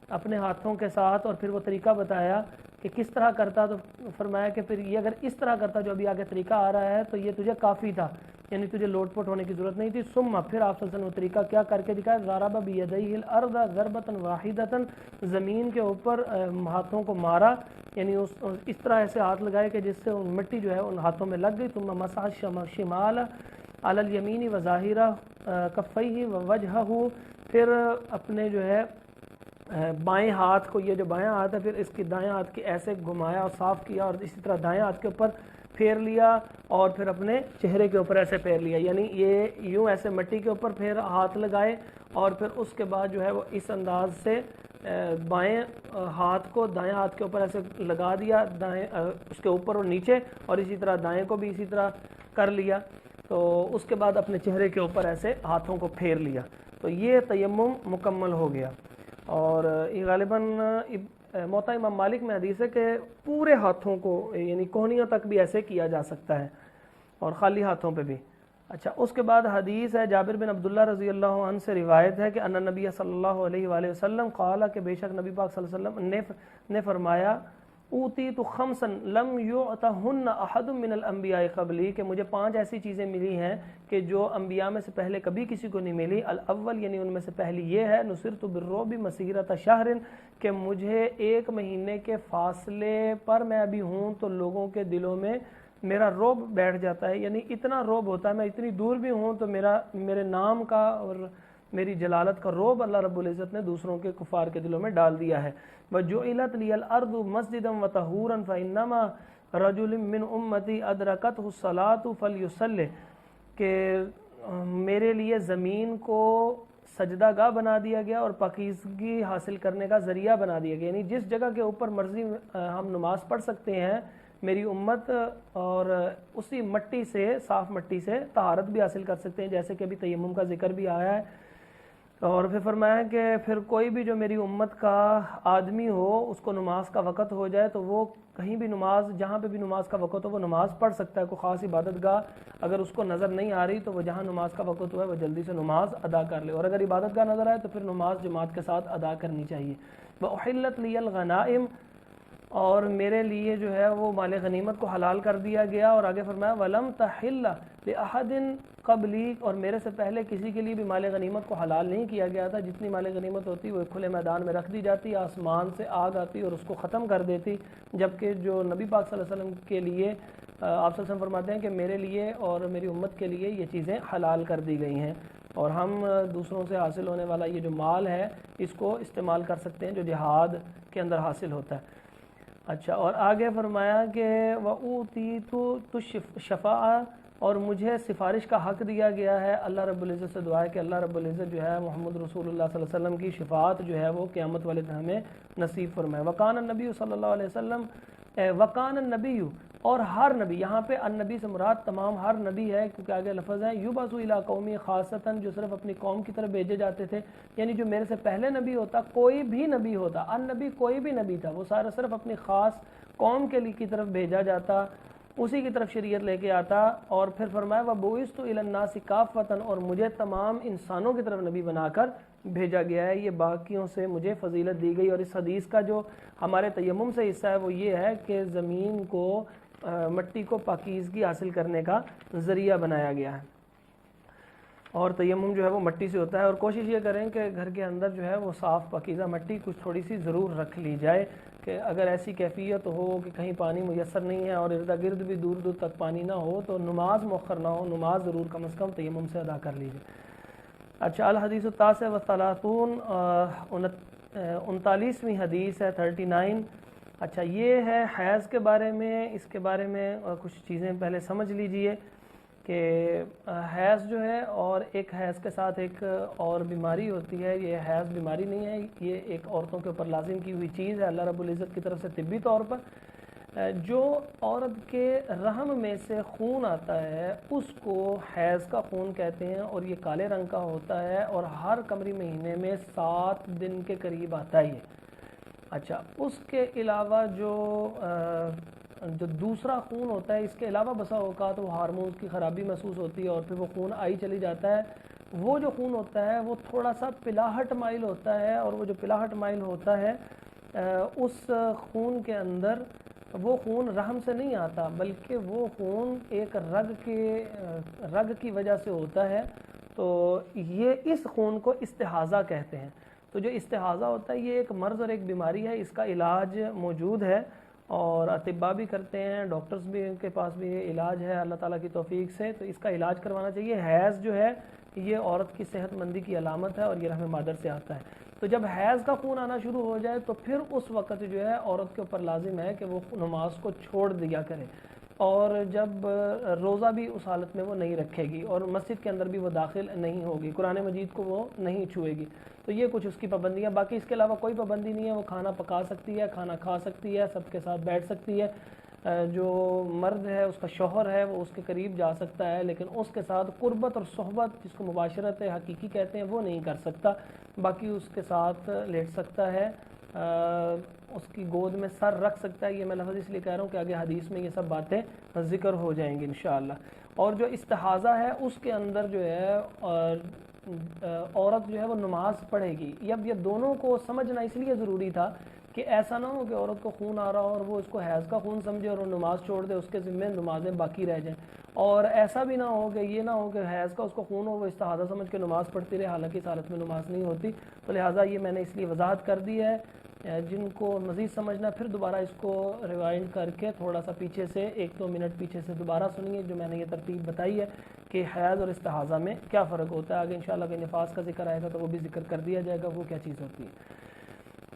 اپنے ہاتھوں کے ساتھ، اور پھر وہ طریقہ بتایا کہ کس طرح کرتا، تو فرمایا کہ پھر یہ اگر اس طرح کرتا جو ابھی آگے طریقہ آ رہا ہے تو یہ تجھے کافی تھا، یعنی تجھے لوٹ پوٹ ہونے کی ضرورت نہیں تھی۔ ثم پھر آپ صلی اللہ علیہ وسلم وہ طریقہ کیا کر کے دکھایا، ضرب بیدیہ الارض ضربۃ واحدۃ، زمین کے اوپر ہاتھوں کو مارا، یعنی اس طرح ایسے ہاتھ لگائے کہ جس سے مٹی جو ہے ان ہاتھوں میں لگ گئی۔ ثم مسح الشمال علی الیمین وظاہرہ کفیہ ووجہہ، پھر اپنے جو ہے بائیں ہاتھ کو، یہ جو بائیں ہاتھ ہے پھر اس کی دائیں ہاتھ کی ایسے گھمایا اور صاف کیا، اور اسی طرح دائیں ہاتھ کے اوپر پھیر لیا اور پھر اپنے چہرے کے اوپر ایسے پھیر لیا، یعنی یہ یوں ایسے مٹی کے اوپر پھر ہاتھ لگائے اور پھر اس کے بعد جو ہے وہ اس انداز سے بائیں ہاتھ کو دائیں ہاتھ کے اوپر ایسے لگا دیا، دائیں اس کے اوپر اور نیچے، اور اسی طرح دائیں کو بھی اسی طرح کر لیا، تو اس کے بعد اپنے چہرے کے اوپر ایسے ہاتھوں کو پھیر لیا، تو یہ تیمم مکمل ہو گیا۔ اور یہ غالباً موطا امام مالک میں حدیث ہے کہ پورے ہاتھوں کو یعنی کوہنیوں تک بھی ایسے کیا جا سکتا ہے اور خالی ہاتھوں پہ بھی۔ اچھا، اس کے بعد حدیث ہے جابر بن عبداللہ رضی اللہ عنہ سے روایت ہے کہ ان نبی صلی اللہ علیہ وآلہ وسلم قال کہ بے شک نبی پاک صلی اللہ علیہ وسلم نے فرمایا اوتیت خمسا لم یعطہن احد من الانبیاء قبلی، کہ مجھے 5 ایسی چیزیں ملی ہیں کہ جو انبیاء میں سے پہلے کبھی کسی کو نہیں ملی۔ الاول یعنی ان میں سے پہلی یہ ہے نصرت بالرعب مسیرۃ شہر، کہ مجھے 1 مہینے کے فاصلے پر میں ابھی ہوں تو لوگوں کے دلوں میں میرا رعب بیٹھ جاتا ہے، یعنی اتنا رعب ہوتا ہے، میں اتنی دور بھی ہوں تو میرے نام کا اور میری جلالت کا رعب اللہ رب العزت نے دوسروں کے کفار کے دلوں میں ڈال دیا ہے۔ وَجُعِلَتْ لِيَ الْأَرْضُ مَسْجِدًا وَطَهُورًا فَإِنَّمَا رَجُلٌ مِّنْ أُمَّتِي أَدْرَكَتْهُ الصَّلَاةُ فَلْيُصَلِّ، کہ میرے لیے زمین کو سجدہ گاہ بنا دیا گیا اور پاکیزگی حاصل کرنے کا ذریعہ بنا دیا گیا، یعنی جس جگہ کے اوپر مرضی ہم نماز پڑھ سکتے ہیں میری امت، اور اسی مٹی سے، صاف مٹی سے طہارت بھی حاصل کر سکتے ہیں، جیسے کہ ابھی تیمم کا ذکر بھی آیا ہے۔ اور پھر فرمایا کہ پھر کوئی بھی جو میری امت کا آدمی ہو اس کو نماز کا وقت ہو جائے تو وہ کہیں بھی نماز، جہاں پہ بھی نماز کا وقت ہو وہ نماز پڑھ سکتا ہے، کوئی خاص عبادت گاہ اگر اس کو نظر نہیں آ رہی تو وہ جہاں نماز کا وقت ہوا ہے وہ جلدی سے نماز ادا کر لے، اور اگر عبادت گاہ نظر آئے تو پھر نماز جماعت کے ساتھ ادا کرنی چاہیے۔ وَأُحِلَّتْ لِيَ الْغَنَائِمُ، اور میرے لیے جو ہے وہ مال غنیمت کو حلال کر دیا گیا، اور آگے فرمایا وَلَمْ تَحِلَّ لِأَحَدٍ قبلی، اور میرے سے پہلے کسی کے لیے بھی مال غنیمت کو حلال نہیں کیا گیا تھا، جتنی مال غنیمت ہوتی وہ کھلے میدان میں رکھ دی جاتی، آسمان سے آگ آتی اور اس کو ختم کر دیتی، جبکہ جو نبی پاک صلی اللہ علیہ وسلم کے لیے آپ صلی اللہ علیہ وسلم فرماتے ہیں کہ میرے لیے اور میری امت کے لیے یہ چیزیں حلال کر دی گئی ہیں، اور ہم دوسروں سے حاصل ہونے والا یہ جو مال ہے اس کو استعمال کر سکتے ہیں جو جہاد کے اندر حاصل ہوتا ہے۔ اچھا، اور آگے فرمایا کہ وَأُوتِيتُ الشَّفَاعَةَ، اور مجھے سفارش کا حق دیا گیا ہے۔ اللہ رب العزت سے دعا ہے کہ اللہ رب العزت جو ہے محمد رسول اللہ صلی اللہ علیہ وسلم کی شفاعت جو ہے وہ قیامت والے دن ہمیں نصیب فرمائے۔ وَقَانَ النَّبِيُّ صلی اللہ علیہ وسلم، وَقَانَ النَّبِيُّ، اور ہر نبی، یہاں پہ النبی سے مراد تمام ہر نبی ہے کیونکہ آگے لفظ ہے یُبْعَثُ إِلَىٰ قَوْمِهِ خاصتاً، جو صرف اپنی قوم کی طرف بھیجے جاتے تھے، یعنی جو میرے سے پہلے نبی ہوتا، کوئی بھی نبی ہوتا، النبی کوئی بھی نبی تھا، وہ سارا صرف اپنی خاص قوم کے لیے کی طرف بھیجا جاتا، اسی کی طرف شریعت لے کے آتا، اور پھر فرمایا وَبُعِثْتُ إِلَى النَّاسِ كَافَّةً، اور مجھے تمام انسانوں کی طرف نبی بنا کر بھیجا گیا ہے، یہ باقیوں سے مجھے فضیلت دی گئی۔ اور اس حدیث کا جو ہمارے تیمم سے حصہ ہے وہ یہ ہے کہ زمین کو، مٹی کو پاکیزگی حاصل کرنے کا ذریعہ بنایا گیا ہے۔ اور تیمم جو ہے وہ مٹی سے ہوتا ہے، اور کوشش یہ کریں کہ گھر کے اندر جو ہے وہ صاف پاکیزہ مٹی کچھ تھوڑی سی ضرور رکھ لی جائے، کہ اگر ایسی کیفیت ہو کہ کہیں پانی میسر نہیں ہے اور ارد گرد بھی دور دور تک پانی نہ ہو تو نماز مؤخر نہ ہو، نماز ضرور کم از کم تیمم سے ادا کر لیجیے۔ اچھا، الحدیث التاسع والثلاثون، 39ویں حدیث ہے 39۔ اچھا، یہ ہے حیض کے بارے میں۔ اس کے بارے میں کچھ چیزیں پہلے سمجھ لیجئے کہ حیض جو ہے اور ایک حیض کے ساتھ ایک اور بیماری ہوتی ہے۔ یہ حیض بیماری نہیں ہے، یہ ایک عورتوں کے اوپر لازم کی ہوئی چیز ہے اللہ رب العزت کی طرف سے طبی طور پر۔ جو عورت کے رحم میں سے خون آتا ہے اس کو حیض کا خون کہتے ہیں، اور یہ کالے رنگ کا ہوتا ہے اور ہر قمری مہینے میں 7 دن کے قریب آتا ہی ہے۔ اچھا، اس کے علاوہ جو دوسرا خون ہوتا ہے، اس کے علاوہ بسا اوقات وہ ہارمونز کی خرابی محسوس ہوتی ہے اور پھر وہ خون آئی چلی جاتا ہے۔ وہ جو خون ہوتا ہے وہ تھوڑا سا پلاہٹ مائل ہوتا ہے، اور وہ جو پلاہٹ مائل ہوتا ہے اس خون کے اندر وہ خون رحم سے نہیں آتا، بلکہ وہ خون ایک رگ کی وجہ سے ہوتا ہے۔ تو یہ اس خون کو استحاضہ کہتے ہیں۔ تو جو استحاضہ ہوتا ہے یہ ایک مرض اور ایک بیماری ہے، اس کا علاج موجود ہے اور اطباء بھی کرتے ہیں، ڈاکٹرز بھی کے پاس بھی یہ علاج ہے اللہ تعالیٰ کی توفیق سے، تو اس کا علاج کروانا چاہیے۔ حیض جو ہے یہ عورت کی صحت مندی کی علامت ہے اور یہ رحم مادر سے آتا ہے۔ تو جب حیض کا خون آنا شروع ہو جائے تو پھر اس وقت جو ہے عورت کے اوپر لازم ہے کہ وہ نماز کو چھوڑ دیا کرے، اور جب روزہ بھی اس حالت میں وہ نہیں رکھے گی، اور مسجد کے اندر بھی وہ داخل نہیں ہوگی، قرآن مجید کو وہ نہیں چھوئے گی۔ تو یہ کچھ اس کی پابندیاں، باقی اس کے علاوہ کوئی پابندی نہیں ہے۔ وہ کھانا پکا سکتی ہے، کھانا کھا سکتی ہے، سب کے ساتھ بیٹھ سکتی ہے، جو مرد ہے اس کا شوہر ہے وہ اس کے قریب جا سکتا ہے، لیکن اس کے ساتھ قربت اور صحبت جس کو مباشرت حقیقی کہتے ہیں وہ نہیں کر سکتا۔ باقی اس کے ساتھ لیٹ سکتا ہے، اس کی گود میں سر رکھ سکتا ہے۔ یہ میں لفظ اس لیے کہہ رہا ہوں کہ آگے حدیث میں یہ سب باتیں ذکر ہو جائیں گی انشاءاللہ۔ اور جو استحاضہ ہے اس کے اندر جو ہے عورت جو ہے وہ نماز پڑھے گی۔ یہ دونوں کو سمجھنا اس لیے ضروری تھا کہ ایسا نہ ہو کہ عورت کو خون آ رہا ہو اور وہ اس کو حیض کا خون سمجھے اور وہ نماز چھوڑ دے، اس کے ذمہ نمازیں باقی رہ جائیں، اور ایسا بھی نہ ہو کہ یہ نہ ہو کہ حیض کا اس کو خون ہو وہ استحاضہ سمجھ کے نماز پڑھتی رہے، حالانکہ اس حالت میں نماز نہیں ہوتی۔ تو لہٰذا یہ میں نے اس لیے وضاحت کر دی ہے۔ جن کو مزید سمجھنا پھر دوبارہ اس کو ریوائنڈ کر کے تھوڑا سا پیچھے سے 1-2 منٹ پیچھے سے دوبارہ سنیے، جو میں نے یہ ترتیب بتائی ہے کہ حیض اور استحاضہ میں کیا فرق ہوتا ہے۔ آگے انشاءاللہ کہ نفاس کا ذکر آئے گا تو وہ بھی ذکر کر دیا جائے گا وہ کیا چیز ہوتی ہے۔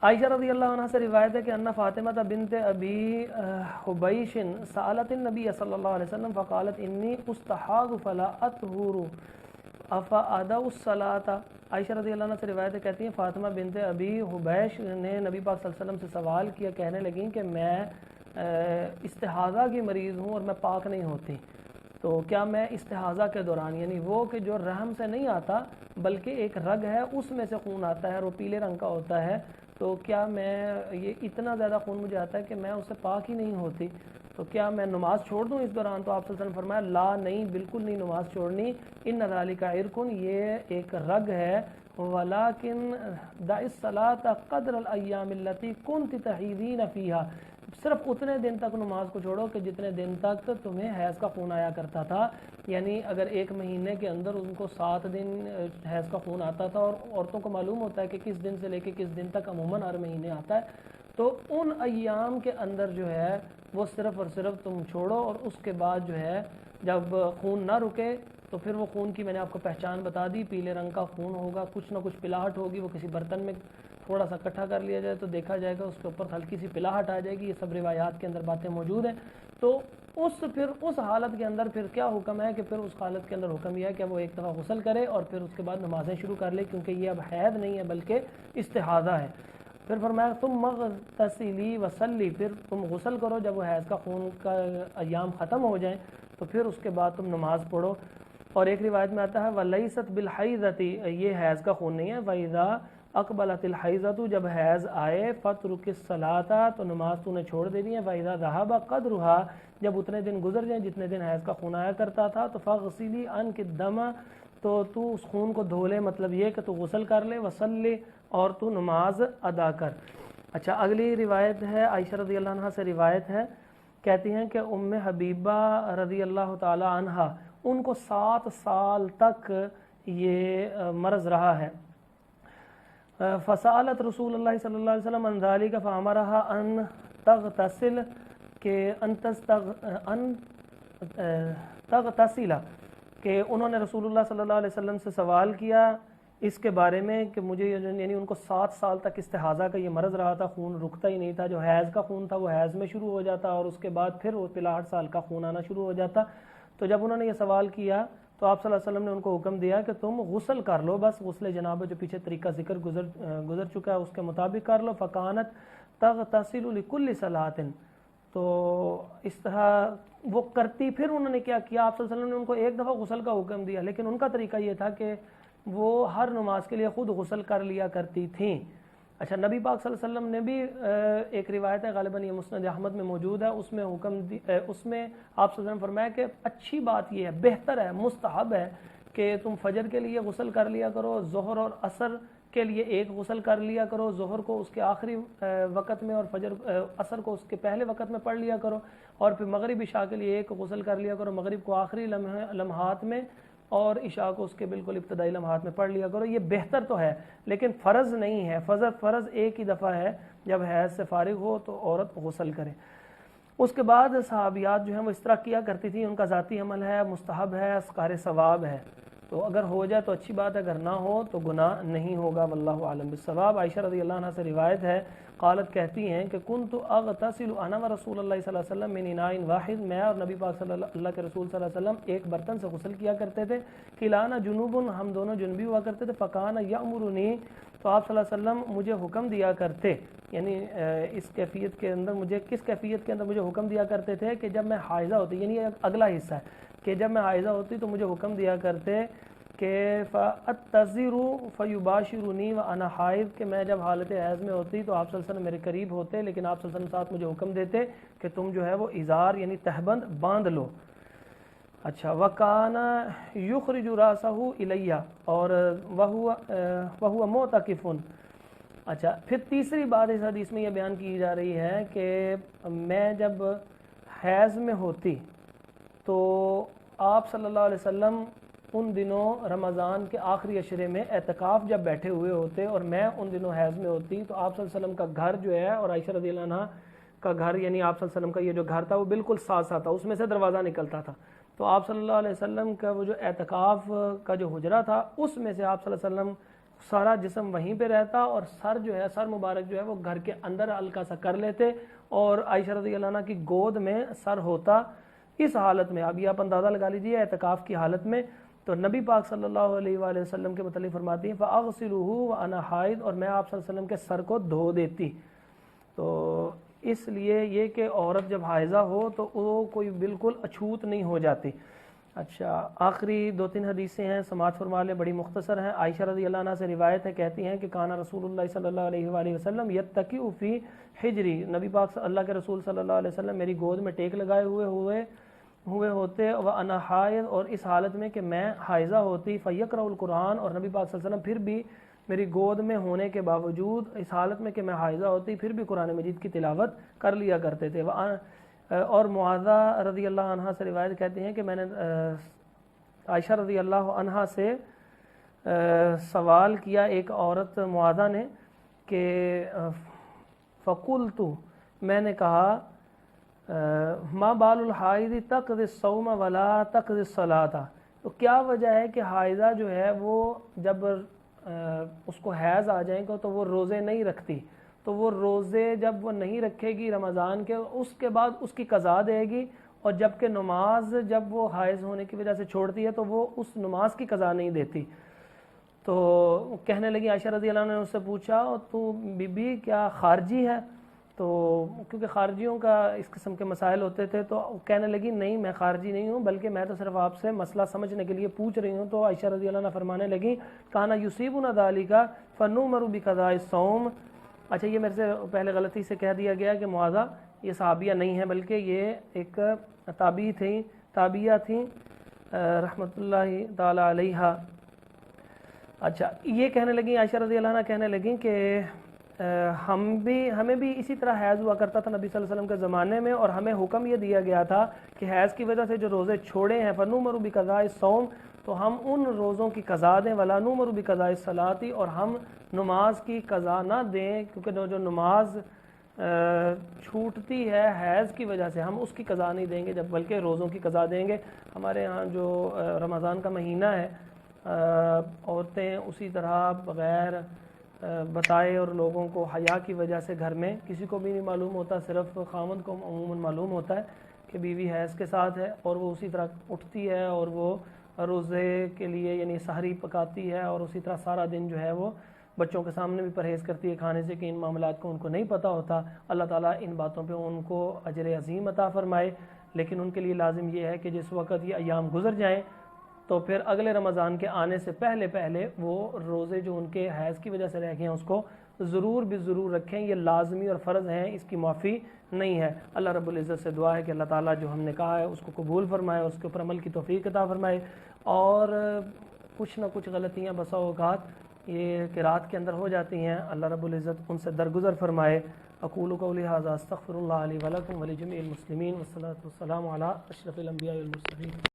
عائشہ رضی اللہ عنہ سے روایت ہے کہ ان فاطمہ بنت ابی حبیش سألت النبی صلی اللہ علیہ وسلم فقالت انی استحاض فلا اطہر افادع الصلاۃ۔ عائشہ رضی اللہ عنہ سے روایت ہے، کہتی ہیں فاطمہ بنت ابی حبیش نے نبی پاک صلی اللہ علیہ وسلم سے سوال کیا، کہنے لگیں کہ میں استحاضہ کی مریض ہوں اور میں پاک نہیں ہوتی، تو کیا میں استحاضہ کے دوران، یعنی وہ کہ جو رحم سے نہیں آتا بلکہ ایک رگ ہے اس میں سے خون آتا ہے اور وہ پیلے رنگ کا ہوتا ہے، تو کیا میں یہ اتنا زیادہ خون مجھے آتا ہے کہ میں اس سے پاک ہی نہیں ہوتی، تو کیا میں نماز چھوڑ دوں اس دوران؟ تو آپ صلی اللہ علیہ وسلم فرمایا لا، نہیں، بالکل نہیں نماز چھوڑنی، ان ذالک عرق، یہ ایک رگ ہے، ولکن دع الصلاۃ قدر الایام التي كنت تحیضین فیہا، صرف اتنے دن تک نماز کو چھوڑو کہ جتنے دن تک تمہیں حیض کا خون آیا کرتا تھا، یعنی اگر ایک مہینے کے اندر ان کو 7 دن حیض کا خون آتا تھا، اور عورتوں کو معلوم ہوتا ہے کہ کس دن سے لے کے کس دن تک عموماً ہر مہینے آتا ہے، تو ان ایام کے اندر جو ہے وہ صرف اور صرف تم چھوڑو، اور اس کے بعد جو ہے جب خون نہ رکے تو پھر وہ خون کی میں نے آپ کو پہچان بتا دی، پیلے رنگ کا خون ہوگا، کچھ نہ کچھ پلاہٹ ہوگی، وہ کسی برتن میں تھوڑا سا اکٹھا کر لیا جائے تو دیکھا جائے گا اس کے اوپر ہلکی سی پلاہٹ آ جائے گی، یہ سب روایات کے اندر باتیں موجود ہیں۔ تو پھر اس حالت کے اندر پھر کیا حکم ہے کہ پھر اس حالت کے اندر حکم یہ ہے کہ وہ ایک دفعہ غسل کرے اور پھر اس کے بعد نمازیں شروع کر لے، کیونکہ یہ اب حیض نہیں ہے بلکہ استحاضہ ہے۔ پھر فرمایا تم مغتسلی وصلی، پھر تم غسل کرو جب وہ حیض کا خون کا ایام ختم ہو جائیں تو پھر اس کے بعد تم نماز پڑھو۔ اور ایک روایت میں آتا ہے ولیست بالحیضۃ، یہ حیض کا خون نہیں ہے، وَإِذَا اقبلت الحیضۃ، جب حیض آئے فَتْرُكِ الصَّلَاةَ، تو نماز تو نے چھوڑ دینی ہے، وَإِذَا ذَهَبَ قَدْرُهَا، جب اتنے دن گزر جائیں جتنے دن حیض کا خون آیا کرتا تھا، تو فَغْسِلِي عَنْكِ الدَّمَ، تو اس خون کو دھو لے، مطلب یہ کہ تو غسل کر لے، وصلی، اور تو نماز ادا کر۔ اچھا، اگلی روایت ہے عائشہ رضی اللہ عنہ سے روایت ہے، کہتی ہیں کہ حبیبہ رضی اللہ تعالی عنہ ان کو 7 سال تک یہ مرض رہا ہے۔ فسالت رسول اللہ صلی اللہ علیہ وسلم عن ذلك فامرها ان تغتسل کہ ان تغتسل کہ انہوں نے رسول اللہ صلی اللہ علیہ وسلم سے سوال کیا اس کے بارے میں کہ مجھے یعنی ان کو 7 سال تک استحاضہ کا یہ مرض رہا تھا، خون رکتا ہی نہیں تھا، جو حیض کا خون تھا وہ حیض میں شروع ہو جاتا اور اس کے بعد پھر وہ 63 سال کا خون آنا شروع ہو جاتا۔ تو جب انہوں نے یہ سوال کیا تو آپ صلی اللہ علیہ وسلم نے ان کو حکم دیا کہ تم غسل کر لو، بس غسل جنابہ جو پیچھے طریقہ ذکر گزر چکا ہے اس کے مطابق کر لو۔ فکانت تغتسل لکل صلاۃ، تو اس طرح وہ کرتی۔ پھر انہوں نے کیا کیا، آپ صلی اللہ علیہ وسلم نے ان کو ایک دفعہ غسل کا حکم دیا، لیکن ان کا طریقہ یہ تھا کہ وہ ہر نماز کے لیے خود غسل کر لیا کرتی تھیں۔ اچھا، نبی پاک صلی اللہ علیہ وسلم نے بھی ایک روایت ہے، غالباً یہ مسند احمد میں موجود ہے، اس میں اس میں آپ صلی اللہ علیہ وسلم فرمایا کہ اچھی بات یہ ہے، بہتر ہے، مستحب ہے کہ تم فجر کے لیے غسل کر لیا کرو، ظہر اور عصر کے لیے ایک غسل کر لیا کرو، ظہر کو اس کے آخری وقت میں اور عصر کو اس کے پہلے وقت میں پڑھ لیا کرو، اور پھر مغرب عشاء کے لیے ایک غسل کر لیا کرو، مغرب کو آخری لمحات میں اور عشاء کو اس کے بالکل ابتدائی لمحات میں پڑھ لیا کرو۔ یہ بہتر تو ہے لیکن فرض نہیں ہے، فرض ایک ہی دفعہ ہے، جب حیض سے فارغ ہو تو عورت غسل کرے۔ اس کے بعد صحابیات جو ہیں وہ اس طرح کیا کرتی تھیں، ان کا ذاتی عمل ہے، مستحب ہے، اسقار ثواب ہے، تو اگر ہو جائے تو اچھی بات ہے، اگر نہ ہو تو گناہ نہیں ہوگا، واللہ عالم بالصواب۔ عائشہ رضی اللہ عنہ سے روایت ہے، قالت کہتی ہیں کہ کنت اغتسل انا ورسول اللہ صلی اللہ علیہ وسلم من اناء واحد، میں اور نبی پاک اللہ کے رسول صلی اللہ علیہ وسلم ایک برتن سے غسل کیا کرتے تھے، کلانا جنوب، ہم دونوں جنبی ہوا کرتے تھے، فکان یامرنی، تو آپ صلی اللہ علیہ وسلم مجھے حکم دیا کرتے، یعنی اس کیفیت کے اندر مجھے کس کیفیت کے اندر مجھے حکم دیا کرتے تھے کہ جب میں حائضہ ہوتی، یعنی اگلا حصہ ہے کہ جب میں حائضہ ہوتی تو مجھے حکم دیا کرتے کہ فَأَتَّذِرُ فَيُبَاشِرُنِي وَأَنَا حائض، کہ میں جب حالت حیض میں ہوتی تو آپ صلی اللہ علیہ وسلم میرے قریب ہوتے، لیکن آپ صلی اللہ علیہ وسلم ساتھ مجھے حکم دیتے کہ تم جو ہے وہ ازار یعنی تہبند باندھ لو۔ اچھا، وَكَانَ يُخْرِجُ رَأْسَهُ إِلَيَّ، اور وَهُوَ مُعْتَكِفٌ۔ اچھا، پھر تیسری بات اس حدیث میں یہ بیان کی جا رہی ہے کہ میں جب حیض میں ہوتی تو آپ صلی اللہ علیہ وسلم ان دنوں رمضان کے آخری عشرے میں اعتکاف جب بیٹھے ہوئے ہوتے اور میں ان دنوں حیض میں ہوتی، تو آپ صلی اللہ علیہ وسلم کا گھر جو ہے اور عائشہ رضی اللہ عنہ کا گھر، یعنی آپ صلی اللہ علیہ وسلم کا یہ جو گھر تھا وہ بالکل ساتھ ساتھ تھا، اس میں سے دروازہ نکلتا تھا، تو آپ صلی اللہ علیہ وسلم کا وہ جو اعتکاف کا جو حجرہ تھا اس میں سے آپ صلی اللہ علیہ وسلم سارا جسم وہیں پہ رہتا اور سر جو ہے، سر مبارک جو ہے وہ گھر کے اندر ہلکا سا کر لیتے اور عائشہ رضی اللہ عنہ کی گود میں سر ہوتا۔ اس حالت میں اب یہ آپ اندازہ لگا لیجئے اعتکاف کی حالت میں، تو نبی پاک صلی اللہ علیہ وآلہ وسلم کے متعلق فرماتی ہیں فَأَغْسِلُهُ وَأَنَا حَائِض، اور میں آپ صلی اللہ علیہ وسلم کے سر کو دھو دیتی۔ تو اس لیے یہ کہ عورت جب حائضہ ہو تو وہ کوئی بالکل اچھوت نہیں ہو جاتی۔ اچھا، آخری 2-3 حدیثیں ہیں، سماعت فرما لیں، بڑی مختصر ہیں۔ عائشہ رضی اللہ عنہ سے روایت ہے، کہتی ہیں کہ کانا رسول اللہ صلی اللہ علیہ وآلہ وسلم یتکی فی حجری، نبی پاک اللہ کے رسول صلی اللہ علیہ وسلم میری گود میں ٹیک لگائے ہوئے ہوتے، وَأَنَا حَائِض، اور اس حالت میں کہ میں حائضہ ہوتی، فَيَقْرَأُ القرآن، اور نبی پاک صلی اللہ علیہ وسلم پھر بھی میری گود میں ہونے کے باوجود اس حالت میں کہ میں حائضہ ہوتی پھر بھی قرآن مجید کی تلاوت کر لیا کرتے تھے۔ اور معاذہ رضی اللہ عنہ سے روایت کہتے ہیں کہ میں نے عائشہ رضی اللہ عنہ سے سوال کیا، ایک عورت معاذہ نے، کہ فَقُلْتُ، میں نے کہا ما بال الحائض تقضی الصوم ولا تقضی الصلاۃ، تو کیا وجہ ہے کہ حائضہ جو ہے وہ جب اس کو حیض آ جائیں گا تو وہ روزے نہیں رکھتی، تو وہ روزے جب وہ نہیں رکھے گی رمضان کے، اس کے بعد اس کی قضا دے گی، اور جبکہ نماز جب وہ حائض ہونے کی وجہ سے چھوڑتی ہے تو وہ اس نماز کی قضا نہیں دیتی۔ تو کہنے لگی، عائشہ رضی اللہ عنہ نے اس سے پوچھا تو بی بی کیا خارجی ہے؟ تو کیونکہ خارجیوں کا اس قسم کے مسائل ہوتے تھے، تو کہنے لگی نہیں میں خارجی نہیں ہوں، بلکہ میں تو صرف آپ سے مسئلہ سمجھنے کے لیے پوچھ رہی ہوں۔ تو عائشہ رضی اللہ عنہ فرمانے لگی کانا یصیبنا ذالک فنؤمر بقضاء الصوم۔ اچھا، یہ میرے سے پہلے غلطی سے کہہ دیا گیا کہ معاذہ یہ صحابیہ نہیں ہے، بلکہ یہ ایک تابعیہ تھیں رحمۃ اللہ تعالی علیہا۔ اچھا، یہ کہنے لگیں، عائشہ رضی اللہ عنہ کہنے لگیں کہ ہمیں بھی اسی طرح حیض ہوا کرتا تھا نبی صلی اللہ علیہ وسلم کے زمانے میں، اور ہمیں حکم یہ دیا گیا تھا کہ حیض کی وجہ سے جو روزے چھوڑے ہیں فنؤمر بقضاء الصوم، تو ہم ان روزوں کی قضا دیں، ولا نؤمر بقضاء الصلاۃ، اور ہم نماز کی قضا نہ دیں، کیونکہ جو نماز چھوٹتی ہے حیض کی وجہ سے، ہم اس کی قضا نہیں دیں گے، جب بلکہ روزوں کی قضا دیں گے۔ ہمارے ہاں جو رمضان کا مہینہ ہے، عورتیں اسی طرح بغیر بتائے اور لوگوں کو حیا کی وجہ سے گھر میں کسی کو بھی نہیں معلوم ہوتا، صرف خاوند کو عموماً معلوم ہوتا ہے کہ بیوی حیض کے ساتھ ہے، اور وہ اسی طرح اٹھتی ہے اور وہ روزے کے لیے یعنی سحری پکاتی ہے، اور اسی طرح سارا دن جو ہے وہ بچوں کے سامنے بھی پرہیز کرتی ہے کھانے سے، کہ ان معاملات کو ان کو نہیں پتہ ہوتا۔ اللہ تعالیٰ ان باتوں پہ ان کو اجر عظیم عطا فرمائے، لیکن ان کے لیے لازم یہ ہے کہ جس وقت یہ ایام گزر جائیں تو پھر اگلے رمضان کے آنے سے پہلے پہلے وہ روزے جو ان کے حیض کی وجہ سے رہ گئے ہیں اس کو ضرور بھی ضرور رکھیں، یہ لازمی اور فرض ہیں، اس کی معافی نہیں ہے۔ اللہ رب العزت سے دعا ہے کہ اللہ تعالیٰ جو ہم نے کہا ہے اس کو قبول فرمائے، اس کے اوپر عمل کی توفیق عطا فرمائے، اور کچھ نہ کچھ غلطیاں بسا اوقات یہ قرات کے اندر ہو جاتی ہیں، اللہ رب العزت ان سے درگزر فرمائے۔ اقول قولی ھذا استغفر اللہ لی ولکم ولجمیع المسلمین، والصلاۃ والسلام علی اشرف الانبیاء والمرسلین۔